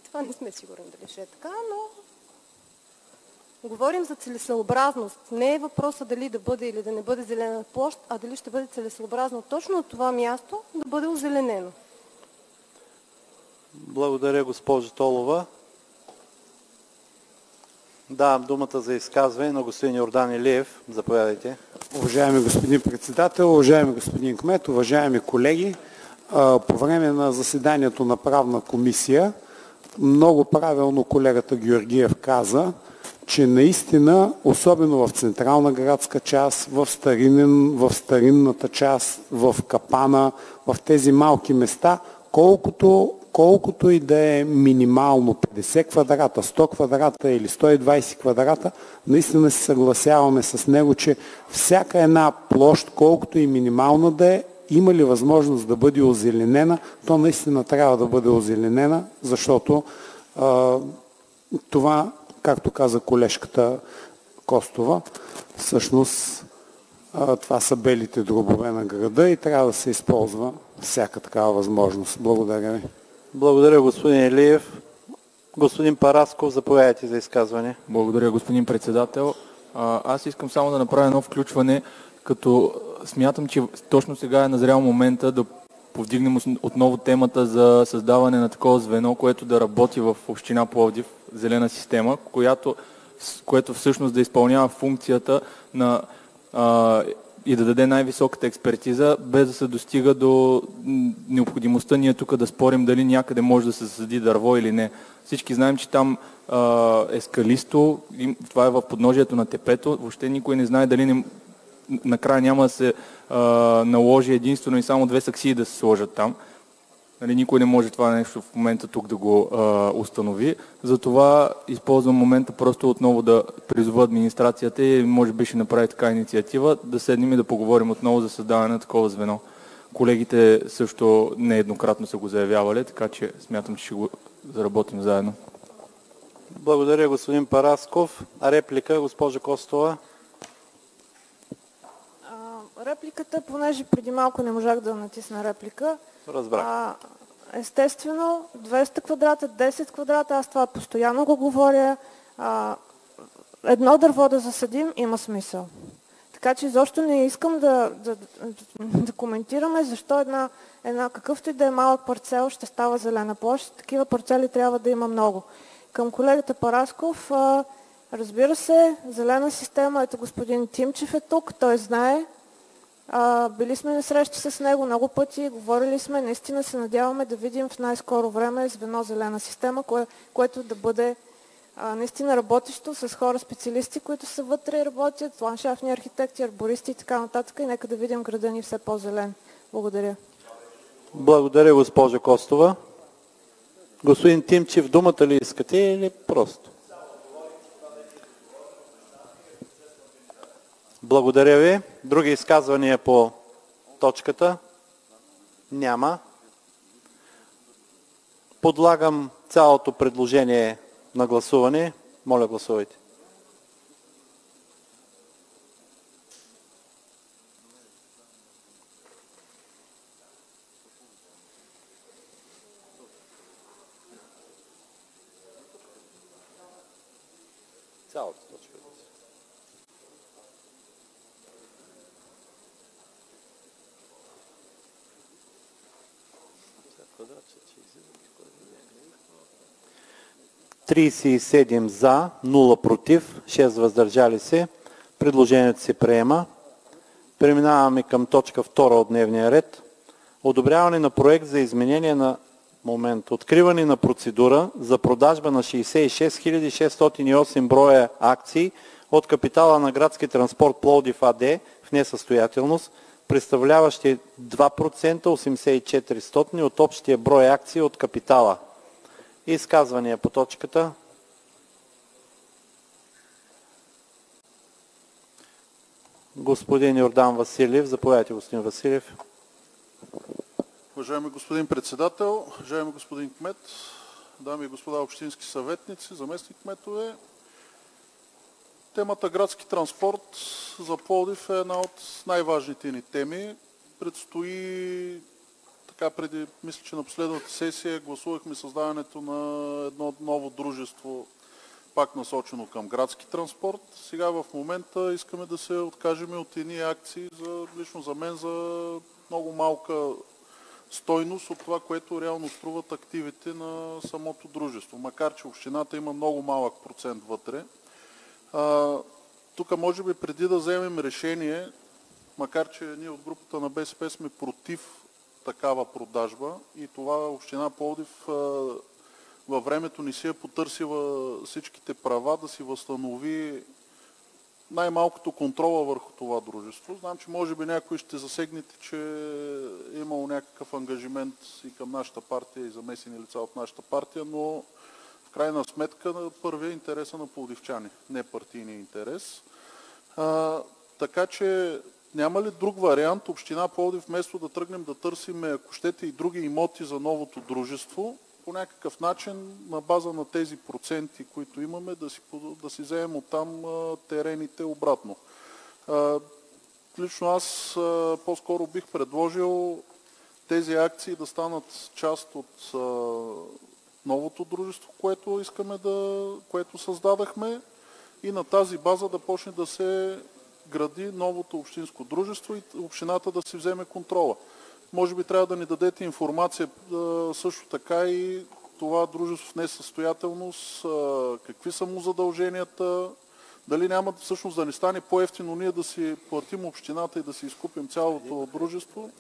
Това не сме сигурни дали ще е така, но Говорим за целесъобразност. Не е въпроса дали да бъде или да не бъде зелена площ, а дали ще бъде целесъобразно точно от това място да бъде озеленено. Благодаря, госпожо Толова. Давам думата за изказване на господин Йордан Илиев. Заповядайте. Уважаеми господин председател, уважаеми господин кмет, уважаеми колеги, по време на заседанието на правна комисия много правилно колегата Георгиев каза, че наистина, особено в централна градска част, в старинната част, в Капана, в тези малки места, колкото и да е минимално 50 квадрата, 100 квадрата или 120 квадрата, наистина се съгласяваме с него, че всяка една площ, колкото и минимална да е, има ли възможност да бъде озеленена, то наистина трябва да бъде озеленена, защото това, както каза колежката Костова, всъщност това са белите дробове на града и трябва да се използва всяка такава възможност. Благодаря ви. Благодаря, господин Илиев. Господин Парасков, заповядайте за изказване. Благодаря, господин председател. Аз искам само да направя едно включване, като смятам, че точно сега е назрял момента да повдигнем отново темата за създаване на такова звено, което да работи в община Пловдив, зелена система, което всъщност да изпълнява функцията на и да даде най-високата експертиза, без да се достига до необходимостта ние тук да спорим дали някъде може да се засади дърво или не. Всички знаем, че там е скалисто, това е в подножието на тепето, въобще никой не знае дали накрая няма да се наложи единствено и само 2 саксии да се сложат там. Нали, никой не може това нещо в момента тук да го установи. Затова използвам момента просто отново да призова администрацията и може би ще направи така инициатива, да седнем и да поговорим отново за създаване на такова звено. Колегите също нееднократно са го заявявали, така че смятам, че ще го заработим заедно. Благодаря, господин Парасков. Реплика, госпожа Костова. Репликата, понеже преди малко не можах да натисна реплика. Разбрах. Естествено, 200 квадрата, 10 квадрата, аз това постоянно го говоря. Едно дърво да засадим има смисъл. Така че изобщо не искам да коментираме защо какъвто и да е малък парцел ще става зелена площ. Такива парцели трябва да има много. Към колегата Парасков, разбира се, зелена система, ето господин Тимчев е тук, той знае. Били сме на срещи с него много пъти, говорили сме, наистина се надяваме да видим в най-скоро време звено зелена система, което да бъде наистина работещо с хора специалисти, които са вътре и работят, ландшафтни архитекти, арбористи и така нататък и нека да видим града ни все по-зелен. Благодаря. Благодаря, госпожа Костова. Господин Тимчев, думата ли искате или просто? Благодаря ви. Други изказвания по точката? Няма. Подлагам цялото предложение на гласуване. Моля, гласувайте. Цялата точка. ...37 за, 0 против, 6 въздържали се. Предложението се приема. Преминаваме към точка 2 от дневния ред. Одобряване на проект за изменение на откриване на процедура за продажба на 66 608 броя акции от капитала на Градски транспорт Пловдив АД в несъстоятелност, представляващи 2% 84 от общия брой акции от капитала. Изказвания по точката. Господин Йордан Василев. Заповядайте, господин Василев. Уважаеми господин председател, уважаеми господин кмет, дами и господа общински съветници, заместник кметове, темата градски транспорт за Пловдив е една от най-важните ни теми. Предстои, мисля, че на последната сесия гласувахме създаването на едно ново дружество, пак насочено към градски транспорт. Сега в момента искаме да се откажем от едни акции, лично за мен, за много малка стойност от това, което реално струват активите на самото дружество. Макар че общината има много малък процент вътре. Тук може би преди да вземем решение, макар че ние от групата на БСП сме против такава продажба и това община Пловдив във времето ни си е потърсила всичките права да си възстанови най-малкото контрола върху това дружество. Знам, че може би някой ще засегнете, че е имало някакъв ангажимент и към нашата партия и замесени лица от нашата партия, но в крайна сметка първият интерес е на пловдивчани, не партийния интерес. Така че няма ли друг вариант община Пловдив, вместо да тръгнем да търсим, ако щете, и други имоти за новото дружество, по някакъв начин на база на тези проценти, които имаме, да си вземем оттам терените обратно. Лично аз по-скоро бих предложил тези акции да станат част от новото дружество, което създадахме, и на тази база да почне да се гради новото общинско дружество и общината да си вземе контрола. Може би трябва да ни дадете информация също така и това дружество в несъстоятелност, какви са му задълженията, дали няма всъщност да ни стане по-евтино ние да си платим общината и да си изкупим цялото дружество,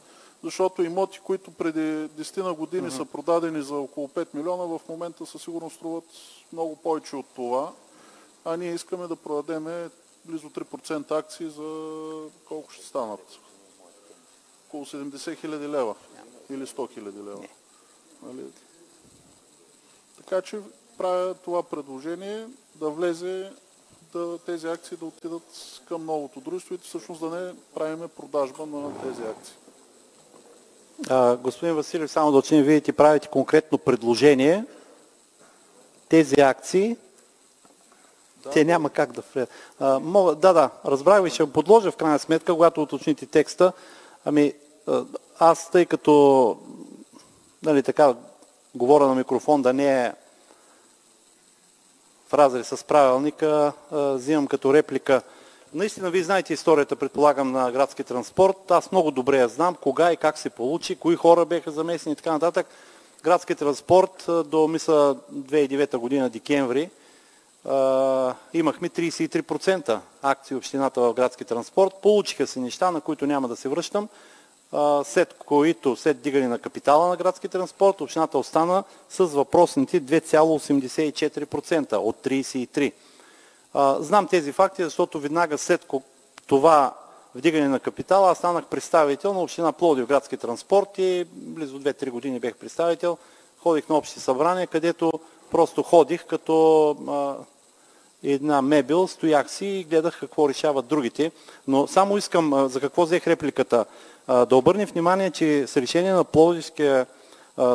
защото имоти, които преди 10 години са продадени за около 5 милиона, в момента със сигурност струват много повече от това, а ние искаме да продадем близо 3% акции за колко ще станат? Около 70 хиляди лева или 100 хиляди лева. Нали? Така че правя това предложение да влезе тези акции да отидат към новото дружество и всъщност да не правиме продажба на тези акции. Господин Василев, само да уточним, вие правите конкретно предложение. Тези акции, те няма как да влезат. Разбрах ви, ще подложа в крайна сметка, когато уточните текста. Аз, тъй като така говоря на микрофон, да не е в разрез с правилника, взимам като реплика. Наистина, вие знаете историята, предполагам, на градски транспорт. Аз много добре я знам, кога и как се получи, кои хора бяха замесени и така нататък. Градски транспорт до, мисля, 2009 година, декември, имахме 33% акции общината в градски транспорт. Получиха се неща, на които няма да се връщам, след дигане на капитала на градски транспорт, общината остана с въпросните 2,84% от 33%. Знам тези факти, защото веднага след това вдигане на капитала аз станах представител на община Пловдив градски транспорт и близо 2-3 години бях представител. Ходих на общи събрания, където просто ходих като една мебел, стоях си и гледах какво решават другите. Но само искам, за какво взех репликата, да обърнем внимание, че с решение на Пловдивския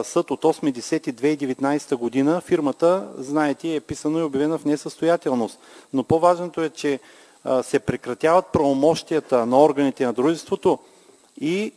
съд от 8.10.2019 година фирмата, знаете, е писано и обявена в несъстоятелност. Но по-важното е, че се прекратяват правомощията на органите на дружеството и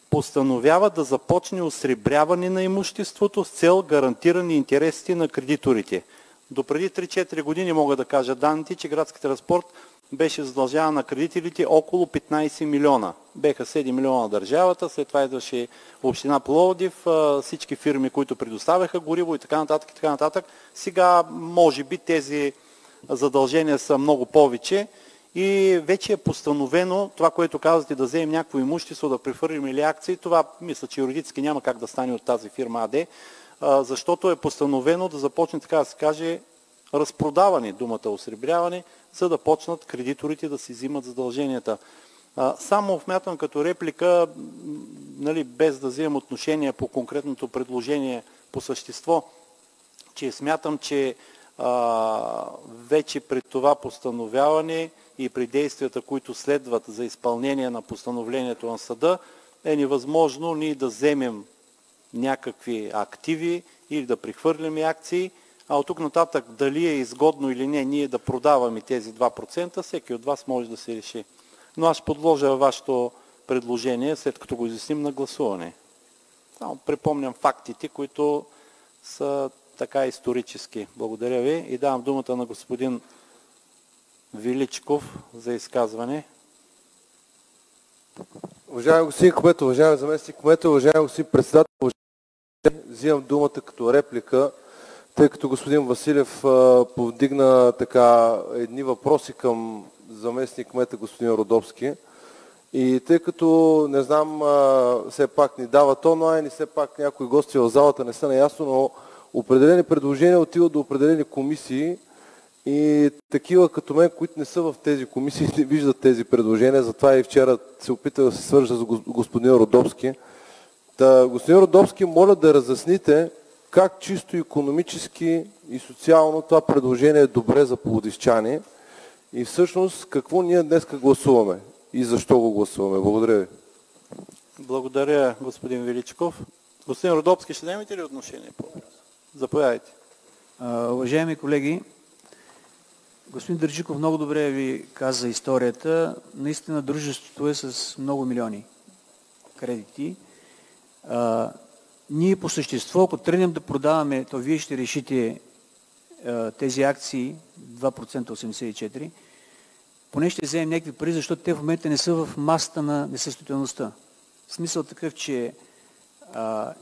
постановява да започне осребряване на имуществото с цел гарантиране интересите на кредиторите. Допреди 3-4 години мога да кажа данните, че градски транспорт беше задължаван на кредителите около 15 милиона. Беха 7 милиона на държавата, след това идваше община Пловдив, всички фирми, които предоставяха гориво и така нататък, и така нататък. Сега, може би, тези задължения са много повече и вече е постановено това, което казвате, да вземем някакво имущество, да прехвърлим или акции. Това мисля, че юридически няма как да стане от тази фирма АД, защото е постановено да започне, така да се каже, разпродаване, думата осребряване, за да почнат кредиторите да си взимат задълженията. Само вмятам като реплика, без да вземам отношение по конкретното предложение по същество, че смятам, че вече при това постановяване и при действията, които следват за изпълнение на постановлението на съда, е невъзможно ние да вземем някакви активи или да прехвърляме акции, а от тук нататък дали е изгодно или не ние да продаваме тези 2%, всеки от вас може да се реши. Но аз ще подложа вашето предложение, след като го изясним на гласуване. Само припомням фактите, които са така исторически. Благодаря ви и давам думата на господин Величков за изказване. Уважаеми господин Кметов, уважаеми заместник Кметов, уважаеми господин председател, взимам думата като реплика, тъй като господин Василев повдигна така едни въпроси към заместник кмета господин Родопски. И тъй като, не знам, все пак ни дават онлайн и все пак някои гости в залата не са наясно, но определени предложения отиват до определени комисии и такива като мен, които не са в тези комисии, не виждат тези предложения. Затова и вчера се опитах да се свържа с господин Родопски. Господин Родопски, моля да разясните как чисто икономически и социално това предложение е добре за пловдивчани и всъщност какво ние днес гласуваме и защо го гласуваме. Благодаря ви. Благодаря, господин Величков. Господин Родопски, ще вземете ли отношение? Заповядайте. Уважаеми колеги, господин Дърджиков много добре ви каза историята. Наистина дружеството е с много милиони кредити. Ние по същество, ако тръгнем да продаваме, то вие ще решите тези акции 2,84%, поне ще вземем някакви пари, защото те в момента не са в масата на несъстоятелността. В смисъл такъв, че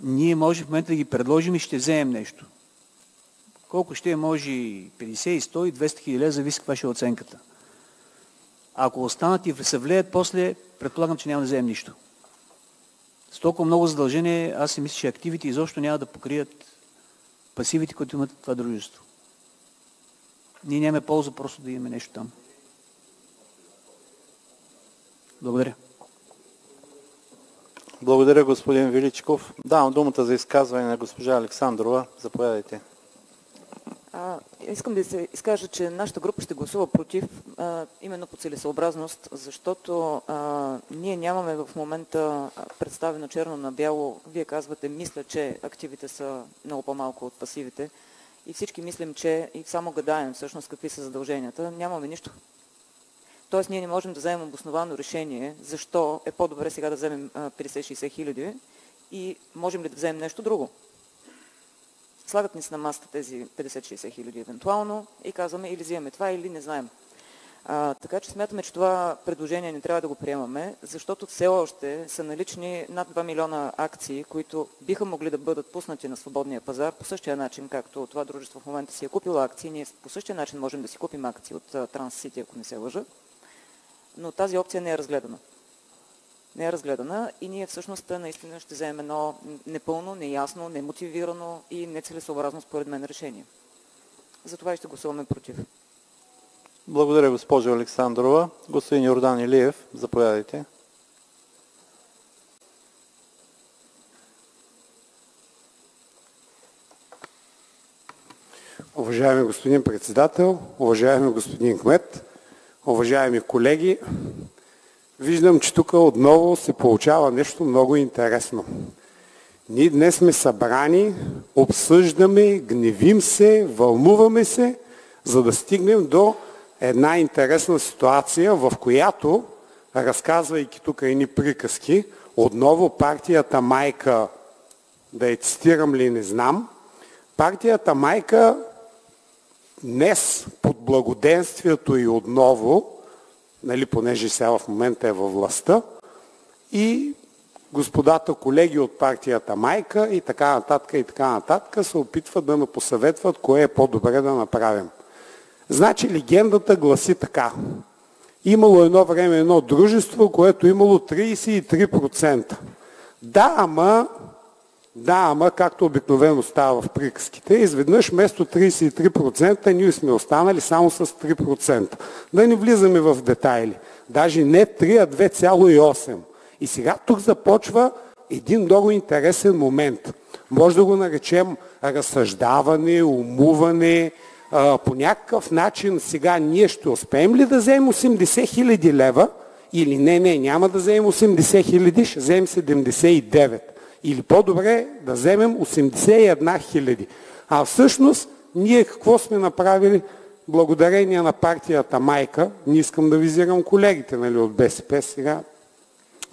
ние може в момента да ги предложим и ще вземем нещо. Колко ще може 50, 100 и 200 хиляди, зависи каква ще е оценката. Ако останат и се влеят после, предполагам, че няма да вземем нищо. С толкова много задължения, аз си мисля, че активите изобщо няма да покрият пасивите, които имат това дружество. Ние нямаме полза просто да имаме нещо там. Благодаря. Благодаря, господин Величков. Давам думата за изказване на госпожа Александрова. Заповядайте. Искам да се изкажа, че нашата група ще гласува против именно по целесъобразност, защото ние нямаме в момента представено черно на бяло. Вие казвате, мисля, че активите са много по-малко от пасивите и всички мислим, че и само гадаем всъщност какви са задълженията. Нямаме нищо. Тоест ние не можем да вземем обосновано решение, защо е по-добре сега да вземем 50-60 хиляди и можем ли да вземем нещо друго. Слагат ни се на масата тези 50-60 хиляди евентуално и казваме или вземаме това, или не знаем. Така че смятаме, че това предложение не трябва да го приемаме, защото все още са налични над 2 милиона акции, които биха могли да бъдат пуснати на свободния пазар по същия начин, както това дружество в момента си е купило акции. Ние по същия начин можем да си купим акции от Транссити, ако не се лъжа. Но тази опция не е разгледана. Не е разгледана и ние всъщност наистина ще вземем едно непълно, неясно, немотивирано и нецелесообразно според мен решение. Затова и ще гласуваме против. Благодаря, госпожо Александрова. Господин Йордан Илиев, заповядайте. Уважаеми господин председател, уважаеми господин кмет, уважаеми колеги, виждам, че тук отново се получава нещо много интересно. Ние днес сме събрани, обсъждаме, гневим се, вълнуваме се, за да стигнем до една интересна ситуация, в която, разказвайки тук едни приказки, отново партията майка, да я цитирам ли не знам, партията майка днес под благоденствието и отново, нали, понеже сега в момента е във властта, и господата колеги от партията майка и така нататък се опитват да ме посъветват кое е по-добре да направим. Значи легендата гласи така. Имало едно време едно дружество, което имало 33%. Да, ама, както обикновено става в приказките, изведнъж вместо 33% ние сме останали само с 3%. Да не влизаме в детайли. Даже не 3, а 2,8%. И сега тук започва един много интересен момент. Може да го наречем разсъждаване, умуване. По някакъв начин сега ние ще успеем ли да вземем 80 хиляди лева или не, няма да вземем 80 хиляди, ще вземем 79. Или по-добре да вземем 81 хиляди. А всъщност ние какво сме направили благодарение на партията майка? Не искам да визирам колегите, нали, от БСП сега.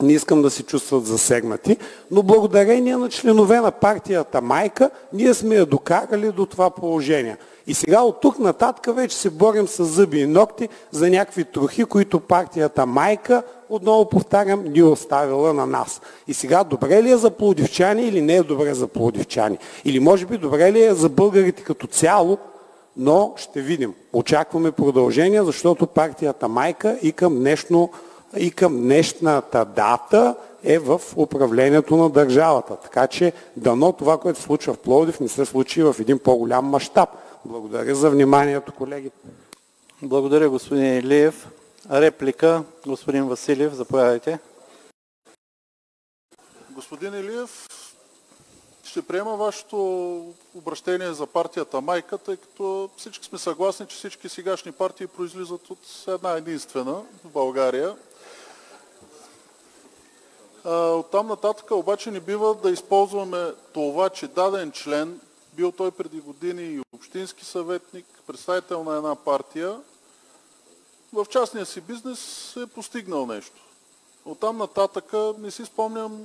не искам да се чувстват засегнати, но благодарение на членове на партията майка, ние сме я докарали до това положение. И сега от тук нататък вече се борим с зъби и ногти за някакви трохи, които партията майка, отново повтарям, ни оставила на нас. И сега добре ли е за пловдивчани или не е добре за пловдивчани? Или може би добре ли е за българите като цяло, но ще видим. Очакваме продължение, защото партията майка и към днешната дата е в управлението на държавата. Така че дано това, което се случва в Пловдив, не се случи в един по-голям мащаб. Благодаря за вниманието, колеги. Благодаря, господин Илиев. Реплика, господин Василев, заповядайте. Господин Илиев, ще приема вашето обращение за партията майка, тъй като всички сме съгласни, че всички сегашни партии произлизат от една единствена в България. Оттам нататък обаче не бива да използваме това, че даден член, бил той преди години и общински съветник, представител на една партия, в частния си бизнес е постигнал нещо. Оттам нататък не си спомням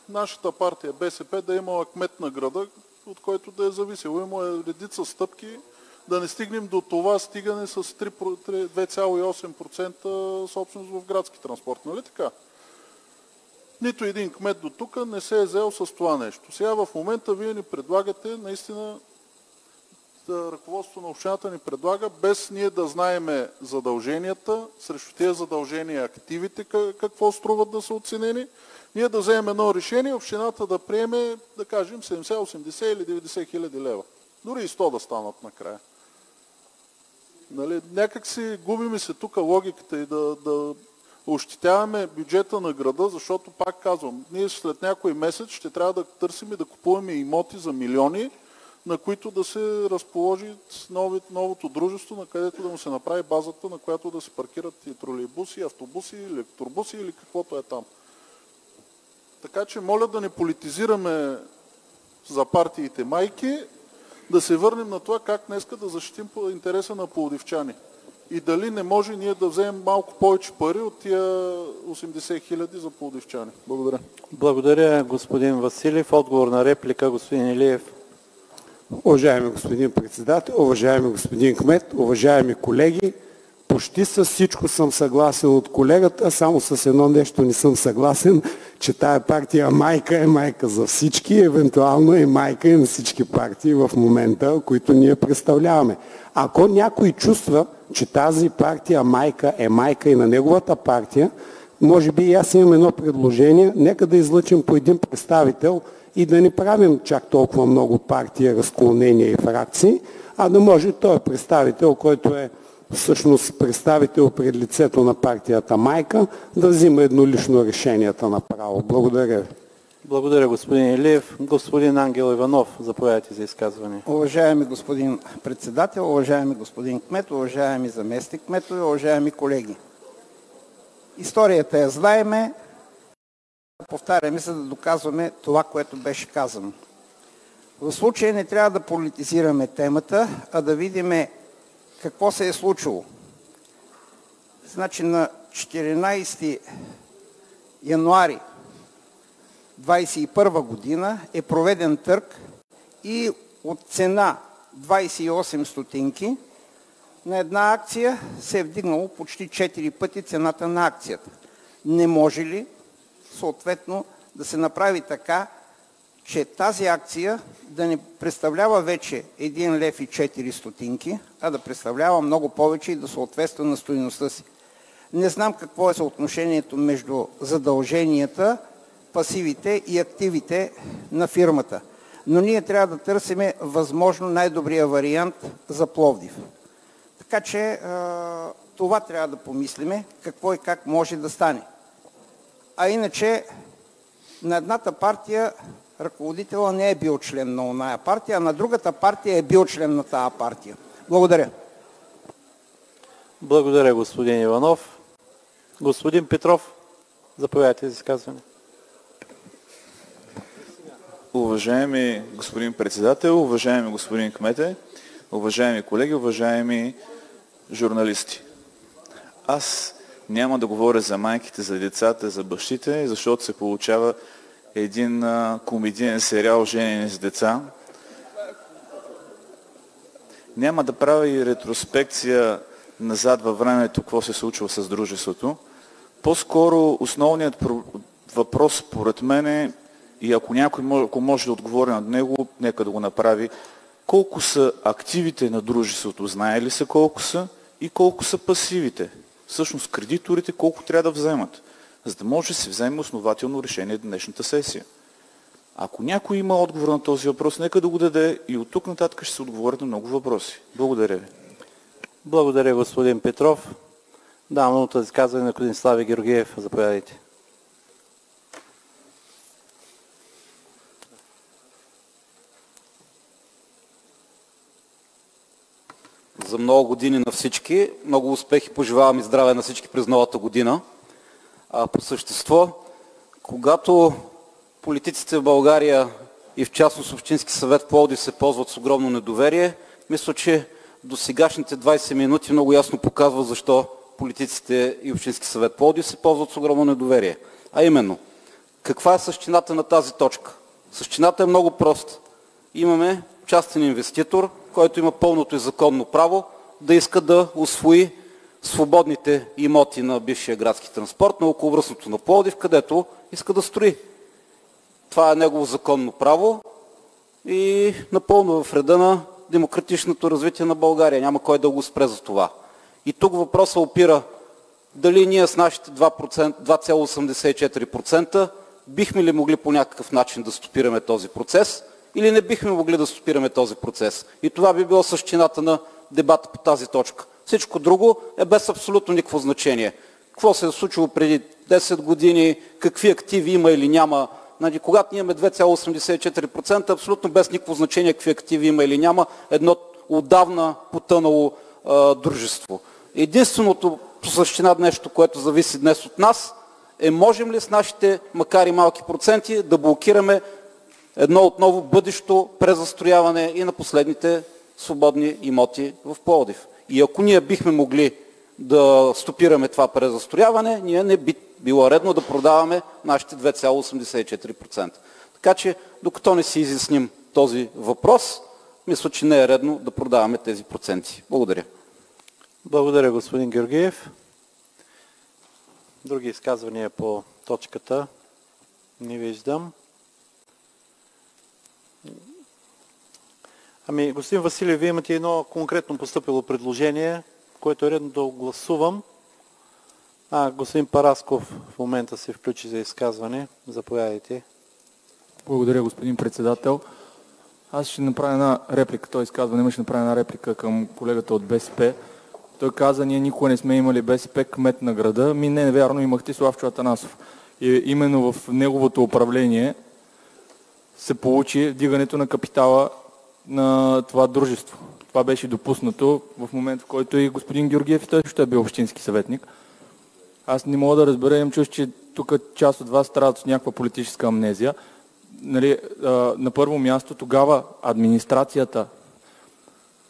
нашата партия БСП да е имала кмет на града, от който да е зависело. Има редица стъпки да не стигнем до това стигане с 2,8% собственост в градски транспорт. Нали така? Нито един кмет до тук не се е взел с това нещо. Сега в момента вие ни предлагате, наистина ръководството на общината ни предлага, без ние да знаеме задълженията, срещу тези задължения активите какво струват да са оценени, ние да вземем едно решение, общината да приеме, да кажем, 70, 80 или 90 хиляди лева. Дори и 100 да станат накрая. Нали, някак си губиме се тук логиката и да ощетяваме бюджета на града, защото, пак казвам, ние след някой месец ще трябва да търсим и да купуваме имоти за милиони, на които да се разположи новото дружество, на където да му се направи базата, на която да се паркират и тролейбуси, и автобуси, и електробуси или каквото е там. Така че моля да не политизираме за партиите майки, да се върнем на това как днеска да защитим интереса на пловдивчани. И дали не може ние да вземем малко повече пари от тия 80 хиляди за пловдивчани. Благодаря. Благодаря, господин Василев. Отговор на реплика, господин Илиев. Уважаеми господин председател, уважаеми господин кмет, уважаеми колеги, почти с всичко съм съгласен от колегата, само с едно нещо не съм съгласен, че тая партия майка е майка за всички, евентуално е майка и на всички партии в момента, които ние представляваме. Ако някой чувства, че тази партия майка е майка и на неговата партия, може би и аз имам едно предложение, нека да излъчим по един представител и да не правим чак толкова много партии, разклонения и фракции, а да може той представител, който е всъщност представител пред лицето на партията майка, да взима еднолично решенията направо. Благодаря ви. Благодаря, господин Илиев. Господин Ангел Иванов, заповядайте за изказване. Уважаеми господин председател, уважаеми господин кмет, уважаеми заместник кметове, уважаеми колеги. Историята я знаеме, повтаряме се да доказваме това, което беше казано. В случая не трябва да политизираме темата, а да видим какво се е случило. Значи на 14 януари 2021 година е проведен търг и от цена 28 стотинки на една акция се е вдигнало почти 4 пъти цената на акцията. Не може ли съответно да се направи така, че тази акция да не представлява вече 1 лев и 4 стотинки, а да представлява много повече и да съответства на стойността си. Не знам какво е съотношението между задълженията, пасивите и активите на фирмата, но ние трябва да търсим възможно най-добрия вариант за Пловдив. Така че това трябва да помислиме, какво и как може да стане. А иначе на едната партия ръководителя не е бил член на оная партия, а на другата партия е бил член на тази партия. Благодаря. Благодаря, господин Иванов. Господин Петров, заповядайте за изказване. Уважаеми господин председател, уважаеми господин кмете, уважаеми колеги, уважаеми журналисти. Аз Няма да говоря за майките, за децата, за бащите, защото се получава един комедиен сериал "Женени с деца". Няма да правя и ретроспекция назад във времето, какво се случва с дружеството. По-скоро основният въпрос, според мен е, и ако някой може да отговори на него, нека да го направи, колко са активите на дружеството, знае ли се колко са и колко са пасивите? Всъщност кредиторите колко трябва да вземат, за да може да се вземе основателно решение в днешната сесия. Ако някой има отговор на този въпрос, нека да го даде и от тук нататък ще се отговорят на много въпроси. Благодаря ви. Благодаря, господин Петров. Давам думата за изказване на господин Слави Георгиев. Заповядайте. За много години на всички. Много успехи пожелавам и здраве на всички през новата година. По същество, когато политиците в България и в частност Общински съвет в Пловдив се ползват с огромно недоверие, мисля, че до сегашните 20 минути много ясно показва защо политиците и Общински съвет в Пловдив се ползват с огромно недоверие. А именно, каква е същината на тази точка? Същината е много проста. Имаме частен инвеститор, който има пълното и законно право да иска да усвои свободните имоти на бившия градски транспорт, на околовръстното на Пловдив, където иска да строи. Това е негово законно право и напълно в реда на демократичното развитие на България. Няма кой да го спре за това. И тук въпросът опира дали ние с нашите 2,84% бихме ли могли по някакъв начин да стопираме този процес или не бихме могли да стопираме този процес. И това би било същината на дебата по тази точка. Всичко друго е без абсолютно никакво значение. Какво се е случило преди 10 години, какви активи има или няма. Когато ние имаме 2,84%, абсолютно без никакво значение какви активи има или няма едно отдавна потънало дружество. Единственото по същина нещо, което зависи днес от нас, е можем ли с нашите, макар и малки проценти, да блокираме едно отново бъдещо презастрояване и на последните свободни имоти в Пловдив. И ако ние бихме могли да стопираме това презастрояване, ние не би било редно да продаваме нашите 2,84%. Така че, докато не си изясним този въпрос, мисля, че не е редно да продаваме тези проценти. Благодаря. Благодаря, господин Георгиев. Други изказвания по точката не виждам. Господин Василев, вие имате едно конкретно постъпило предложение, което е редно да гласувам. Господин Парасков в момента се включи за изказване. Заповядайте. Благодаря, господин председател. Аз ще направя една реплика. Той изказване имаше направя една реплика към колегата от БСП. Той каза, ние никога не сме имали БСП кмет на града. Не е вярно, имахте Славчо Атанасов. И именно в неговото управление се получи вдигането на капитала на това дружество. Това беше допуснато в момент, в който и господин Георгиев той ще е бил общински съветник. Аз не мога да разбера, имам чувство, че тук част от вас страдат с някаква политическа амнезия. На първо място тогава администрацията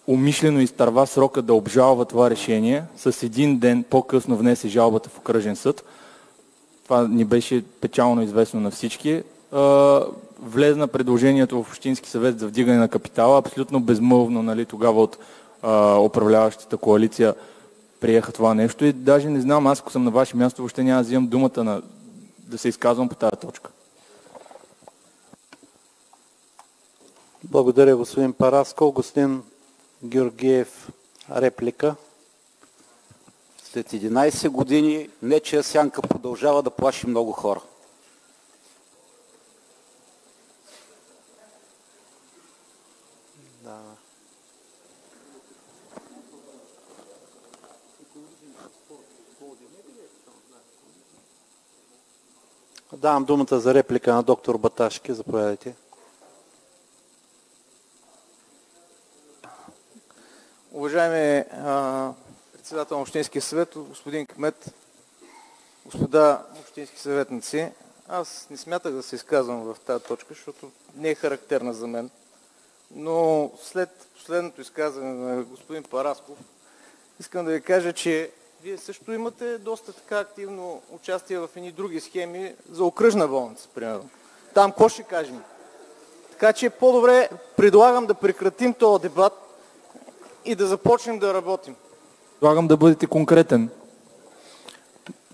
умишлено изтърва срока да обжалва това решение. С един ден по-късно внесе жалбата в окръжен съд. Това ни беше печално известно на всички. Влезна предложението в Общински съвет за вдигане на капитала. Абсолютно безмълвно тогава от управляващата коалиция приеха това нещо. И даже не знам, аз ако съм на ваше място, въобще няма да взимам думата да се изказвам по тази точка. Благодаря, господин Парасков. Господин Георгиев, реплика. След 11 години нечия сянка продължава да плаши много хора. Давам думата за реплика на доктор Баташки. Заповядайте. Уважаеми председател на Общинския съвет, господин кмет, господа общински съветници, аз не смятах да се изказвам в тази точка, защото не е характерна за мен. Но след последното изказване на господин Парасков, искам да ви кажа, че Вие също имате доста така активно участие в едни други схеми за окръжна болница, примерно. Там какво ще кажем? Така че по-добре предлагам да прекратим този дебат и да започнем да работим. Предлагам да бъдете конкретен.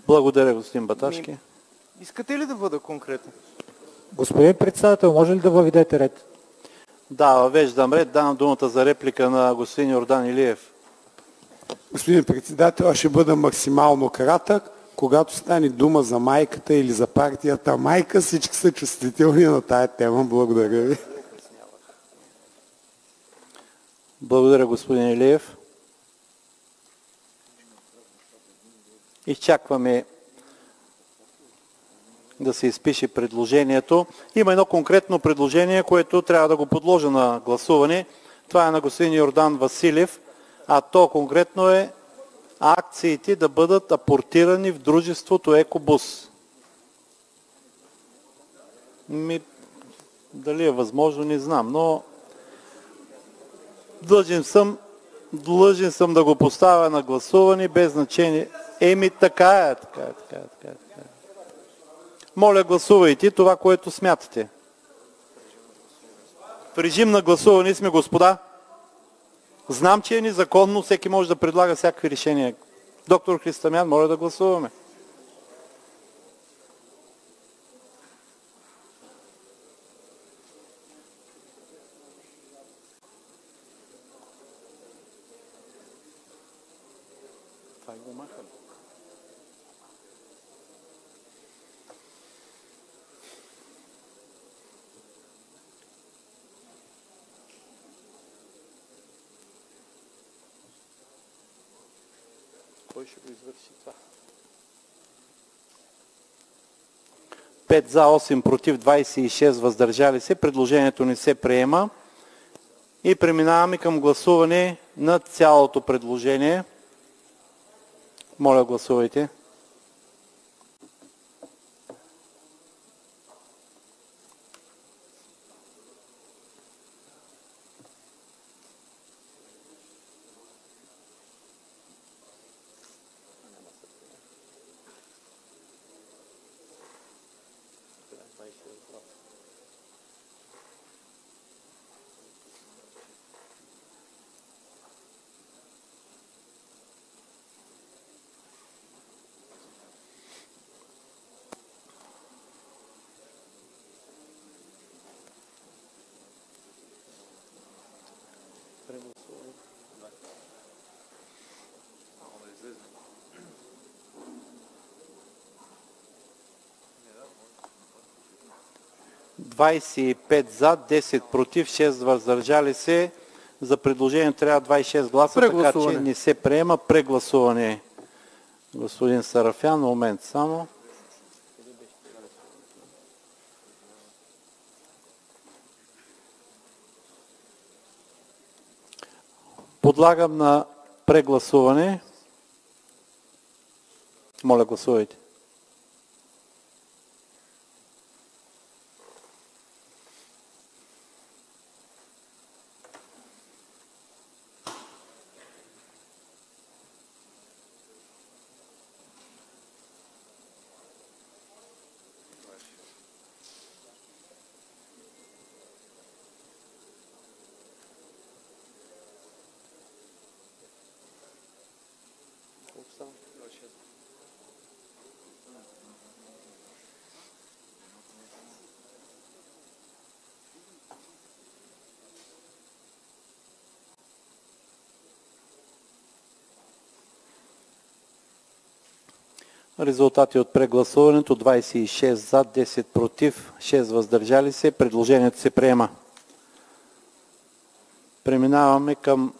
Благодаря, господин Баташки. Искате ли да бъда конкретен? Господин председател, може ли да въведете ред? Да, въвеждам ред. Давам думата за реплика на господин Йордан Илиев. Господин председател, аз ще бъда максимално кратък. Когато стане дума за майката или за партията майка, всички са чувствителни на тая тема. Благодаря ви. Благодаря, господин Илиев. Изчакваме да се изпише предложението. Има едно конкретно предложение, което трябва да го подложа на гласуване. Това е на господин Йордан Василев, а то конкретно е акциите да бъдат апортирани в дружеството Екобус. Дали е възможно, не знам, но длъжен съм да го поставя на гласуване без значение. Така е. Моля, гласувайте това, което смятате. В режим на гласуване сме, господа. Знам, че е незаконно, всеки може да предлага всякакви решения. Доктор Христамян, моля да гласуваме. Това го махам. Кой ще го извърши това? 5 за, 8 против, 26 въздържали се. Предложението не се приема. И преминаваме към гласуване на цялото предложение. Моля, гласувайте. ...25 за, 10 против, 6 въздържали се. За предложение трябва 26 гласа, така че не се приема. Прегласуване. Господин Сарафян, момент само. Подлагам на прегласуване. Моля, гласувайте. Резултати от прегласуването: 26 за, 10 против, 6 въздържали се. Предложението се приема. Преминаваме към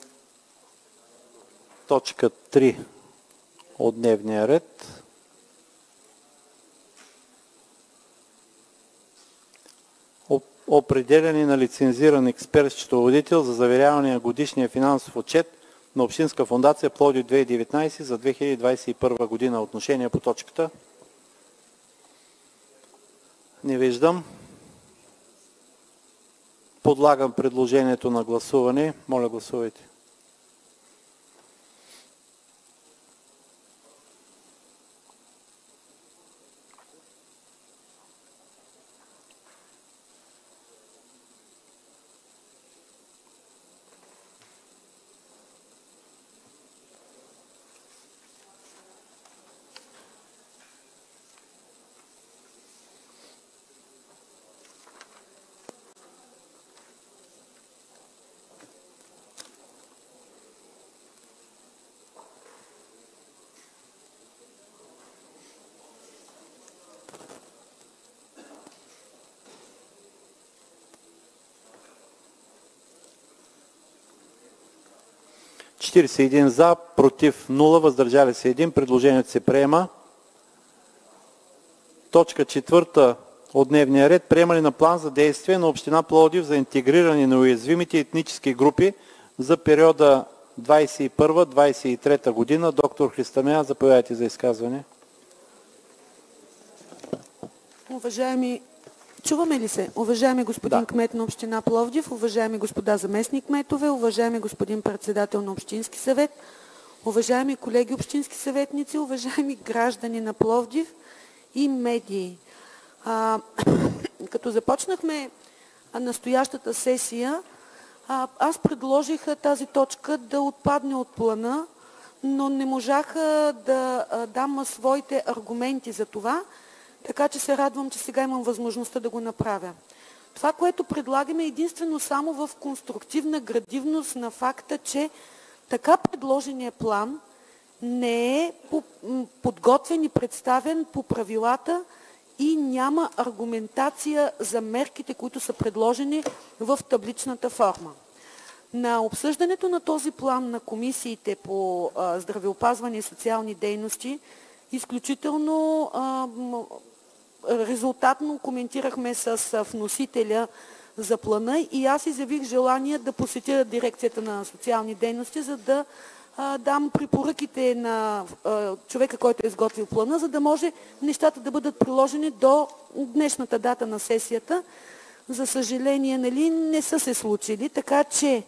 точка 3 от дневния ред. Определяне на лицензиран експерт-счетоводител за заверяване на годишния финансов отчет на Общинска фондация Пловдив 2019 за 2021 година. Отношение по точката? Не виждам. Подлагам предложението на гласуване. Моля, гласувайте. 41 за, против 0, въздържали се 1. Предложението се приема. Точка 4 от дневния ред. Приемане на план за действие на община Пловдив за интегриране на уязвимите етнически групи за периода 21-23 година. Доктор Христомян, заповядайте за изказване. Чуваме ли се? Уважаеми господин кмет на община Пловдив, уважаеми господа заместник кметове, уважаеми господин председател на Общински съвет, уважаеми колеги общински съветници, уважаеми граждани на Пловдив и медии. Като започнахме настоящата сесия, аз предложих тази точка да отпадне от плана, но не можах да дам своите аргументи за това, така че се радвам, че сега имам възможността да го направя. Това, което предлагаме, е единствено само в конструктивна градивност на факта, че така предложения план не е подготвен и представен по правилата и няма аргументация за мерките, които са предложени в табличната форма. На обсъждането на този план на комисиите по здравеопазване и социални дейности изключително резултатно коментирахме с вносителя за плана и аз изявих желание да посетя дирекцията на социални дейности, за да дам препоръките на човека, който е изготвил плана, за да може нещата да бъдат приложени до днешната дата на сесията. За съжаление, не са се случили, така че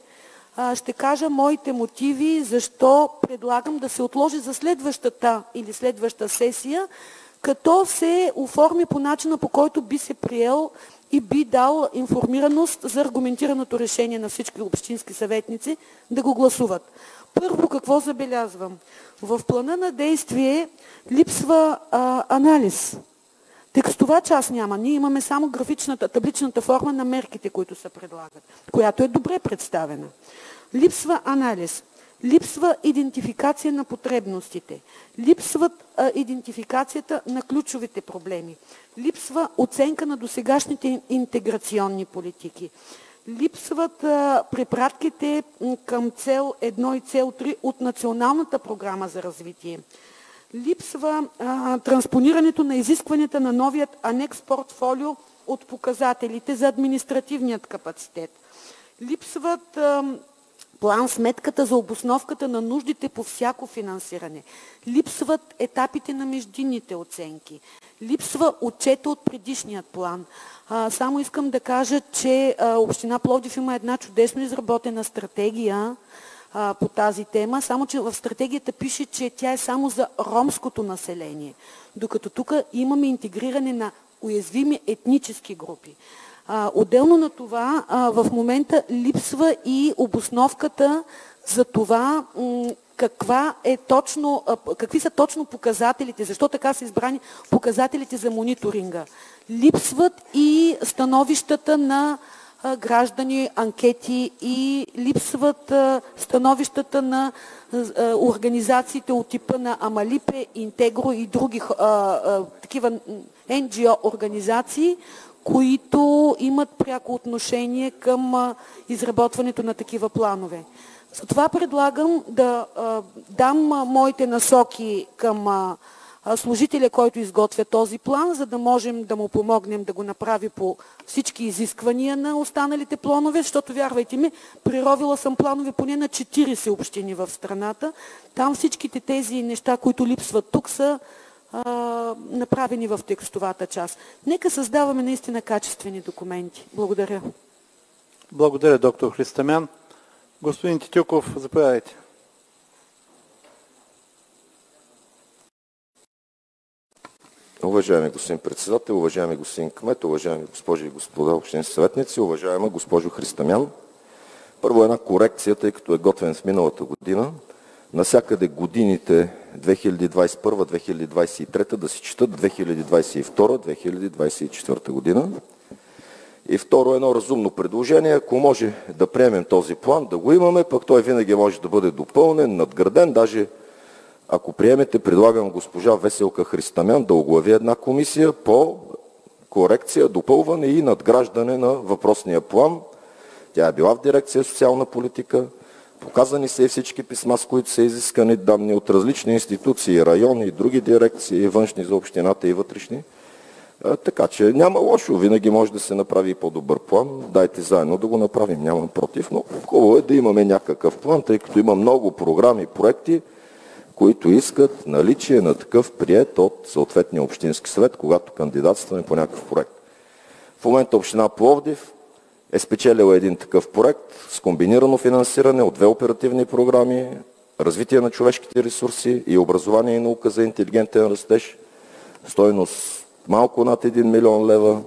ще кажа моите мотиви, защо предлагам да се отложи за следващата или следваща сесия, като се оформи по начина, по който би се приел и би дал информираност за аргументираното решение на всички общински съветници да го гласуват. Първо, какво забелязвам? В плана на действие липсва анализ. Текстова част няма. Ние имаме само табличната форма на мерките, които се предлагат, която е добре представена. Липсва анализ. Липсва идентификация на потребностите. Липсват идентификацията на ключовите проблеми. Липсва оценка на досегашните интеграционни политики. Липсват препратките към цел 1 и цел 3 от Националната програма за развитие. Липсва транспонирането на изискванията на новият анекс портфолио от показателите за административният капацитет. Липсват план-сметката за обосновката на нуждите по всяко финансиране. Липсват етапите на междинните оценки. Липсва отчета от предишният план. Само искам да кажа, че Община Пловдив има една чудесно изработена стратегия по тази тема, само че в стратегията пише, че тя е само за ромското население, докато тук имаме интегриране на уязвими етнически групи. Отделно на това, в момента липсва и обосновката за това какви са точно показателите, защо така са избрани показателите за мониторинга. Липсват и становищата на граждани, анкети и липсват становищата на организациите от типа на Амалипе, Интегро и други такива NGO организации, които имат пряко отношение към изработването на такива планове. Затова предлагам да дам моите насоки към служителя, който изготвя този план, за да можем да му помогнем да го направи по всички изисквания на останалите планове, защото, вярвайте ми, прировила съм планове поне на 40 общини в страната. Там всичките тези неща, които липсват тук, са направени в текстовата част. Нека създаваме наистина качествени документи. Благодаря. Благодаря, доктор Христомян. Господин Титюков, заповядайте. Уважаеми господин председател, уважаеми господин кмет, уважаеми госпожи и господа общински съветници, уважаема госпожо Христомян. Първо една корекция, тъй като е готвен с миналата година. Насякъде годините 2021-2023 да се четат 2022-2024 година. И второ, едно разумно предложение, ако може да приемем този план, да го имаме, пък той винаги може да бъде допълнен, надграден, даже ако приемете, предлагам госпожа Веселка Христомян да оглави една комисия по корекция, допълване и надграждане на въпросния план. Тя е била в дирекция социална политика, Показани са и всички писма, с които са изискани данни от различни институции, райони и други дирекции, външни за общината и вътрешни. Така че няма лошо, винаги може да се направи и по-добър план. Дайте заедно да го направим, нямам против, но хубаво е да имаме някакъв план, тъй като има много програми, проекти, които искат наличие на такъв приет от съответния общински съвет, когато кандидатстваме по някакъв проект. В момента община Пловдив е спечелила един такъв проект с комбинирано финансиране от 2 оперативни програми, развитие на човешките ресурси и образование и наука за интелигентен растеж, стойност малко над 1 милион лева.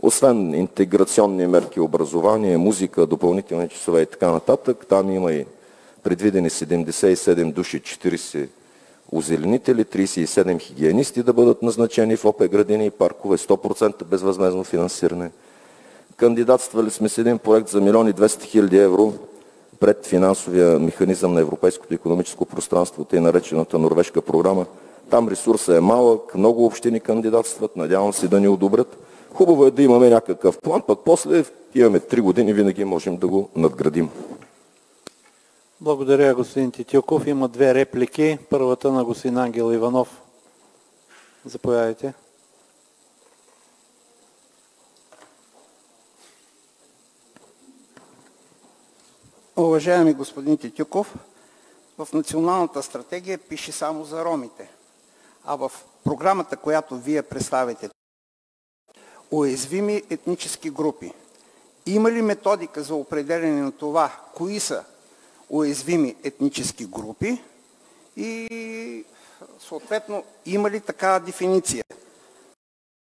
Освен интеграционни мерки, образование, музика, допълнителни часове и така нататък, там има и предвидени 77 души, 40 озеленители, 37 хигиенисти да бъдат назначени в ОП градини и паркове, 100% безвъзмездно финансиране. Кандидатствали сме с един проект за 1 200 000 евро пред финансовия механизъм на Европейското икономическо пространство, тъй наречената норвежка програма. Там ресурсът е малък, много общини кандидатстват, надявам се да ни одобрят. Хубаво е да имаме някакъв план, пък после имаме 3 години, винаги можем да го надградим. Благодаря, господин Титюков. Има 2 реплики. Първата на господин Ангел Иванов. Заповядайте. Уважаеми господин Титюков, в националната стратегия пише само за ромите, а в програмата, която вие представите, уязвими етнически групи. Има ли методика за определение на това, кои са уязвими етнически групи и съответно има ли такава дефиниция?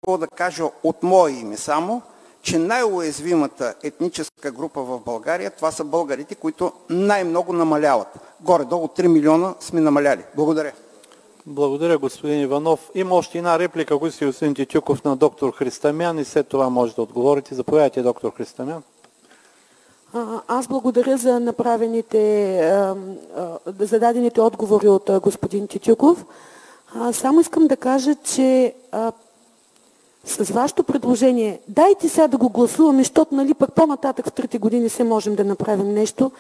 Мога да кажа от мое име само, че най-уязвимата етническа група в България, това са българите, които най-много намаляват. Горе-долу 3 милиона сме намаляли. Благодаря. Благодаря, господин Иванов. Има още една реплика, господин Титюков, на доктор Христамян и след това може да отговорите. Заповядайте, доктор Христамян. Аз благодаря за зададените отговори от господин Титюков. Само искам да кажа, че с вашето предложение, дайте сега да го гласуваме, защото нали пък по-нататък в 3 години се можем да направим нещо,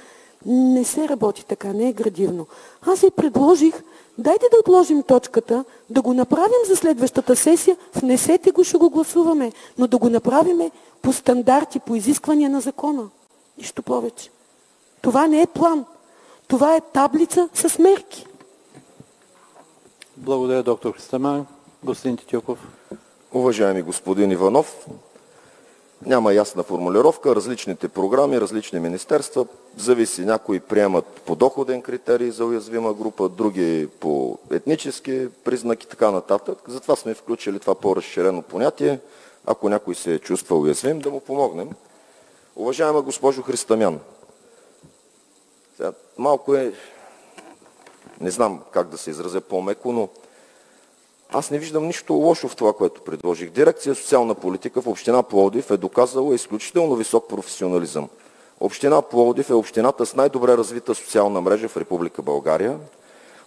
не се работи така, не е градивно. Аз ви предложих, дайте да отложим точката, да го направим за следващата сесия, внесете го, ще го гласуваме, но да го направим по стандарти, по изисквания на закона. Нищо повече. Това не е план. Това е таблица с мерки. Благодаря, доктор Христамян. Господин Титюков. Уважаеми господин Иванов, няма ясна формулировка. Различните програми, различни министерства, зависи. Някои приемат по доходен критерий за уязвима група, други по етнически признаки и така нататък. Затова сме включили това по-разширено понятие. Ако някой се чувства уязвим, да му помогнем. Уважаема госпожо Христамян, малко е, не знам как да се изразя по-меко, но аз не виждам нищо лошо в това, което предложих. Дирекция социална политика в община Пловдив е доказала изключително висок професионализъм. Община Пловдив е общината с най-добре развита социална мрежа в Република България.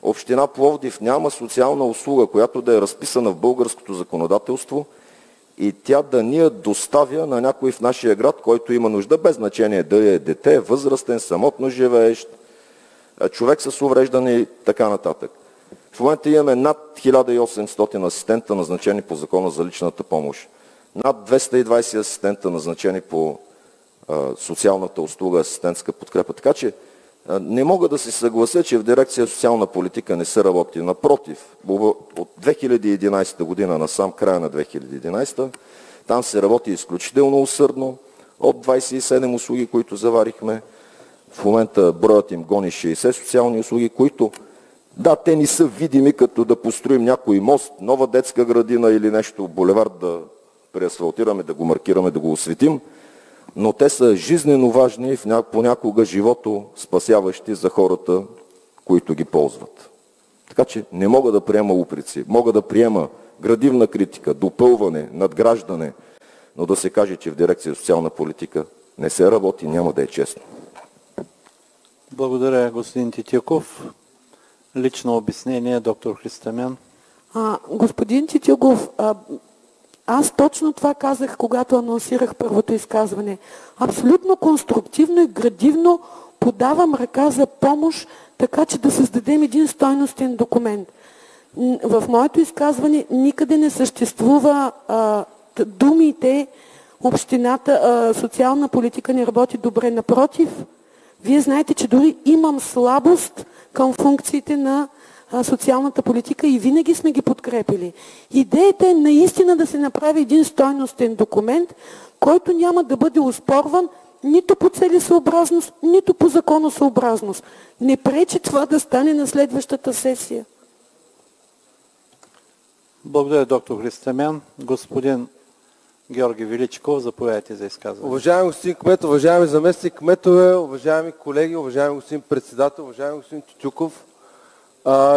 Община Пловдив няма социална услуга, която да е разписана в българското законодателство и тя да ни я доставя на някой в нашия град, който има нужда, без значение дали е дете, възрастен, самотно живеещ, човек с увреждане и така нататък. В момента имаме над 1800 асистента, назначени по Закона за личната помощ. Над 220 асистента, назначени по социалната услуга, асистентска подкрепа. Така че не мога да се съглася, че в дирекция социална политика не се работи. Напротив, от 2011 година насам, края на 2011, там се работи изключително усърдно. От 27 услуги, които заварихме, в момента броят им гони 60 социални услуги, които да, те ни са видими, като да построим някой мост, нова детска градина или нещо, булевард да преасфалтираме, да го маркираме, да го осветим, но те са жизнено важни и понякога живото спасяващи за хората, които ги ползват. Така че не мога да приема упреци, мога да приема градивна критика, допълване, надграждане, но да се каже, че в дирекция социална политика не се работи, няма да е честно. Благодаря, господин Титюков. Лично обяснение, доктор Христамян. Господин Титюков, аз точно това казах, когато анонсирах първото изказване. Абсолютно конструктивно и градивно подавам ръка за помощ, така че да създадем един стойностен документ. В моето изказване никъде не съществува думите общината, социална политика не работи добре. Напротив, вие знаете, че дори имам слабост към функциите на социалната политика и винаги сме ги подкрепили. Идеята е наистина да се направи един стойностен документ, който няма да бъде оспорван нито по целесъобразност, нито по законосъобразност. Не пречи това да стане на следващата сесия. Благодаря, доктор Христомян. Господин Георги Величков, заповядайте за изказване. Уважаеми господин кмет, уважаеми заместник кметове, уважаеми колеги, уважаеми господин председател, уважаеми господин Тютюков,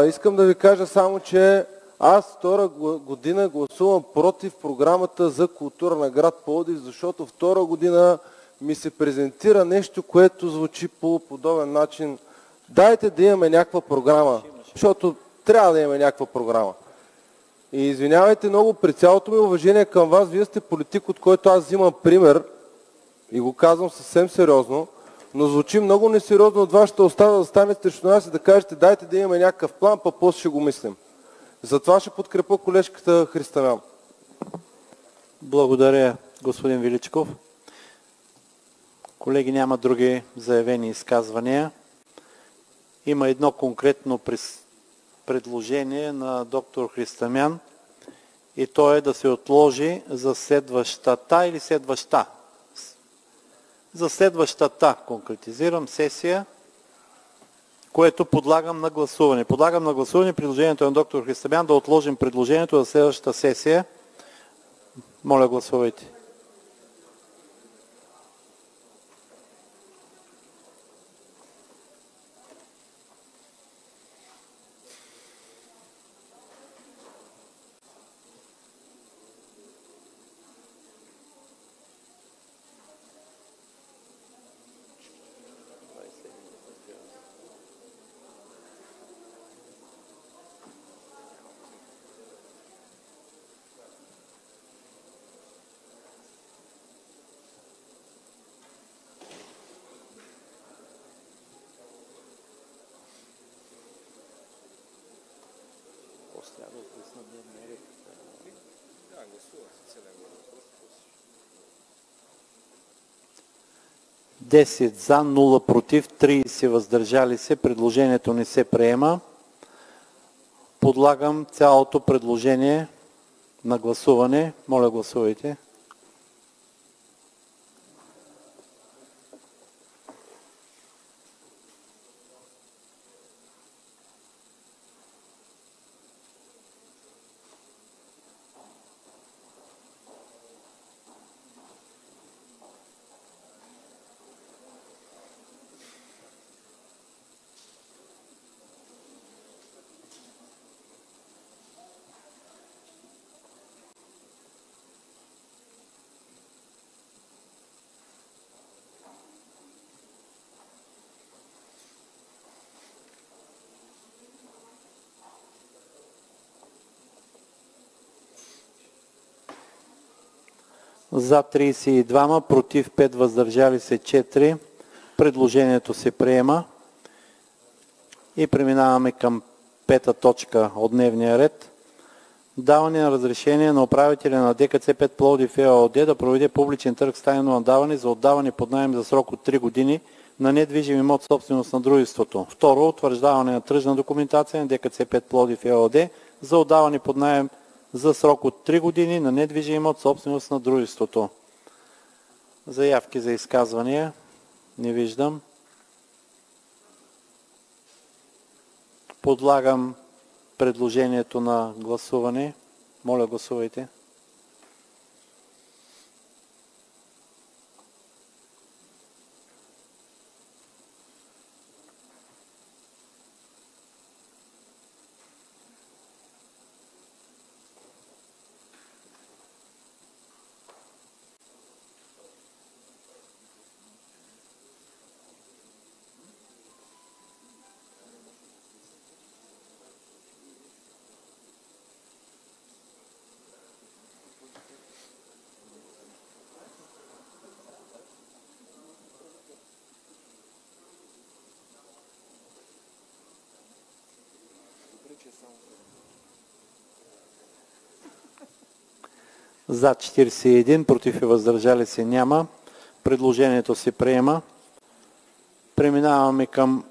искам да ви кажа само, че аз втора година гласувам против програмата за култура на град Пловдив, защото втора година ми се презентира нещо, което звучи по подобен начин. Дайте да имаме някаква програма, защото трябва да имаме някаква програма. И извинявайте много, при цялото ми уважение към вас, вие сте политик, от който аз взимам пример и го казвам съвсем сериозно, но звучи много несериозно от вашата уста да станете срещу нас и да кажете, дайте да имаме някакъв план, па после ще го мислим. Затова ще подкрепя колежката Христомян. Благодаря, господин Величков. Колеги, няма други заявени изказвания. Има едно конкретно предложение на доктор Христомян и то е да се отложи за следващата или следваща. За следващата, конкретизирам, сесия, което подлагам на гласуване. Подлагам на гласуване предложението на доктор Христомян да отложим предложението за следващата сесия. Моля, гласувайте. Десет за, 0 против, 30 въздържали се. Предложението не се приема. Подлагам цялото предложение на гласуване. Моля, гласувайте. За 32, против 5, въздържали се 4. Предложението се приема. И преминаваме към пета точка от дневния ред. Даване на разрешение на управителя на ДКЦ-5 Пловдив ЕООД да проведе публичен търг с тайно наддаване за отдаване под наем за срок от 3 години на недвижим имот собственост на дружеството. Второ, утвърждаване на тръжна документация на ДКЦ-5 Пловдив ЕООД за отдаване под наем за срок от 3 години на недвижим имот собственост на дружеството. Заявки за изказвания не виждам. Подлагам предложението на гласуване. Моля, гласувайте. За 41, против и въздържали се няма. Предложението се приема. Преминаваме към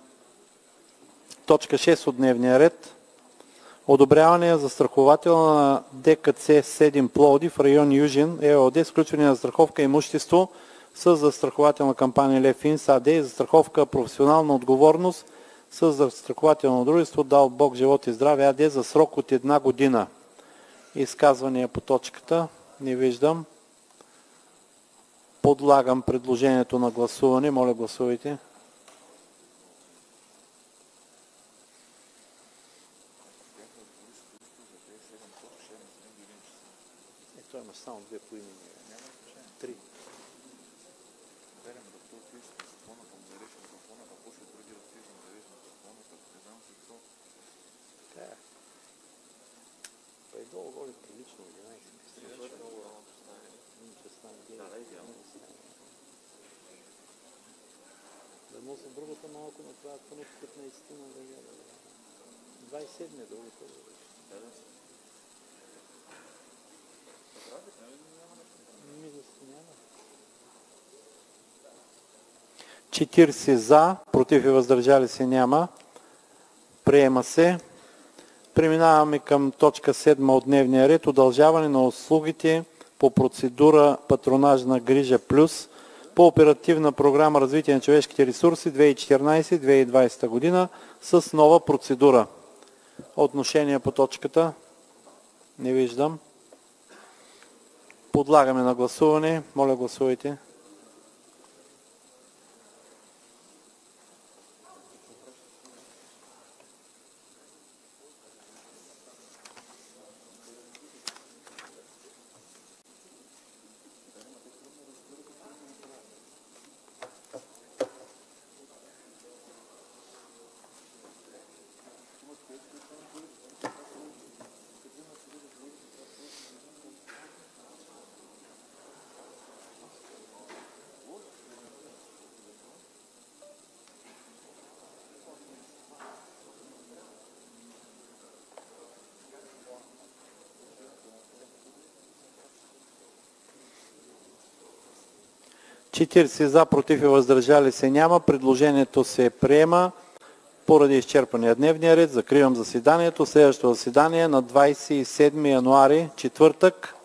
точка 6 от дневния ред. Одобряване на застраховател на ДКЦ 7 Пловдив, район Южен, ЕООД, сключване на застраховка имущество с застрахователна кампания Лефинс АД и застраховка професионална отговорност с застрахователно дружество Дал Бог живот и здраве АД за срок от 1 година. Изказвания по точката? Не виждам. Подлагам предложението на гласуване. Моля, гласувайте. Ето има само две поимени. Три. Да може другата малко на това, ако не 15 на вегера. 27 е другата. 40 за, против и въздържали се няма. Приема се. Преминаваме към точка 7 от дневния ред. Удължаване на услугите по процедура патронажна грижа плюс по оперативна програма развитие на човешките ресурси 2014-2020 година с нова процедура. Отношение по точката? Не виждам. Подлагаме на гласуване. Моля, гласувайте. За, против и въздържали се няма. Предложението се приема. Поради изчерпания дневния ред закривам заседанието. Следващото заседание на 27 януари, четвъртък,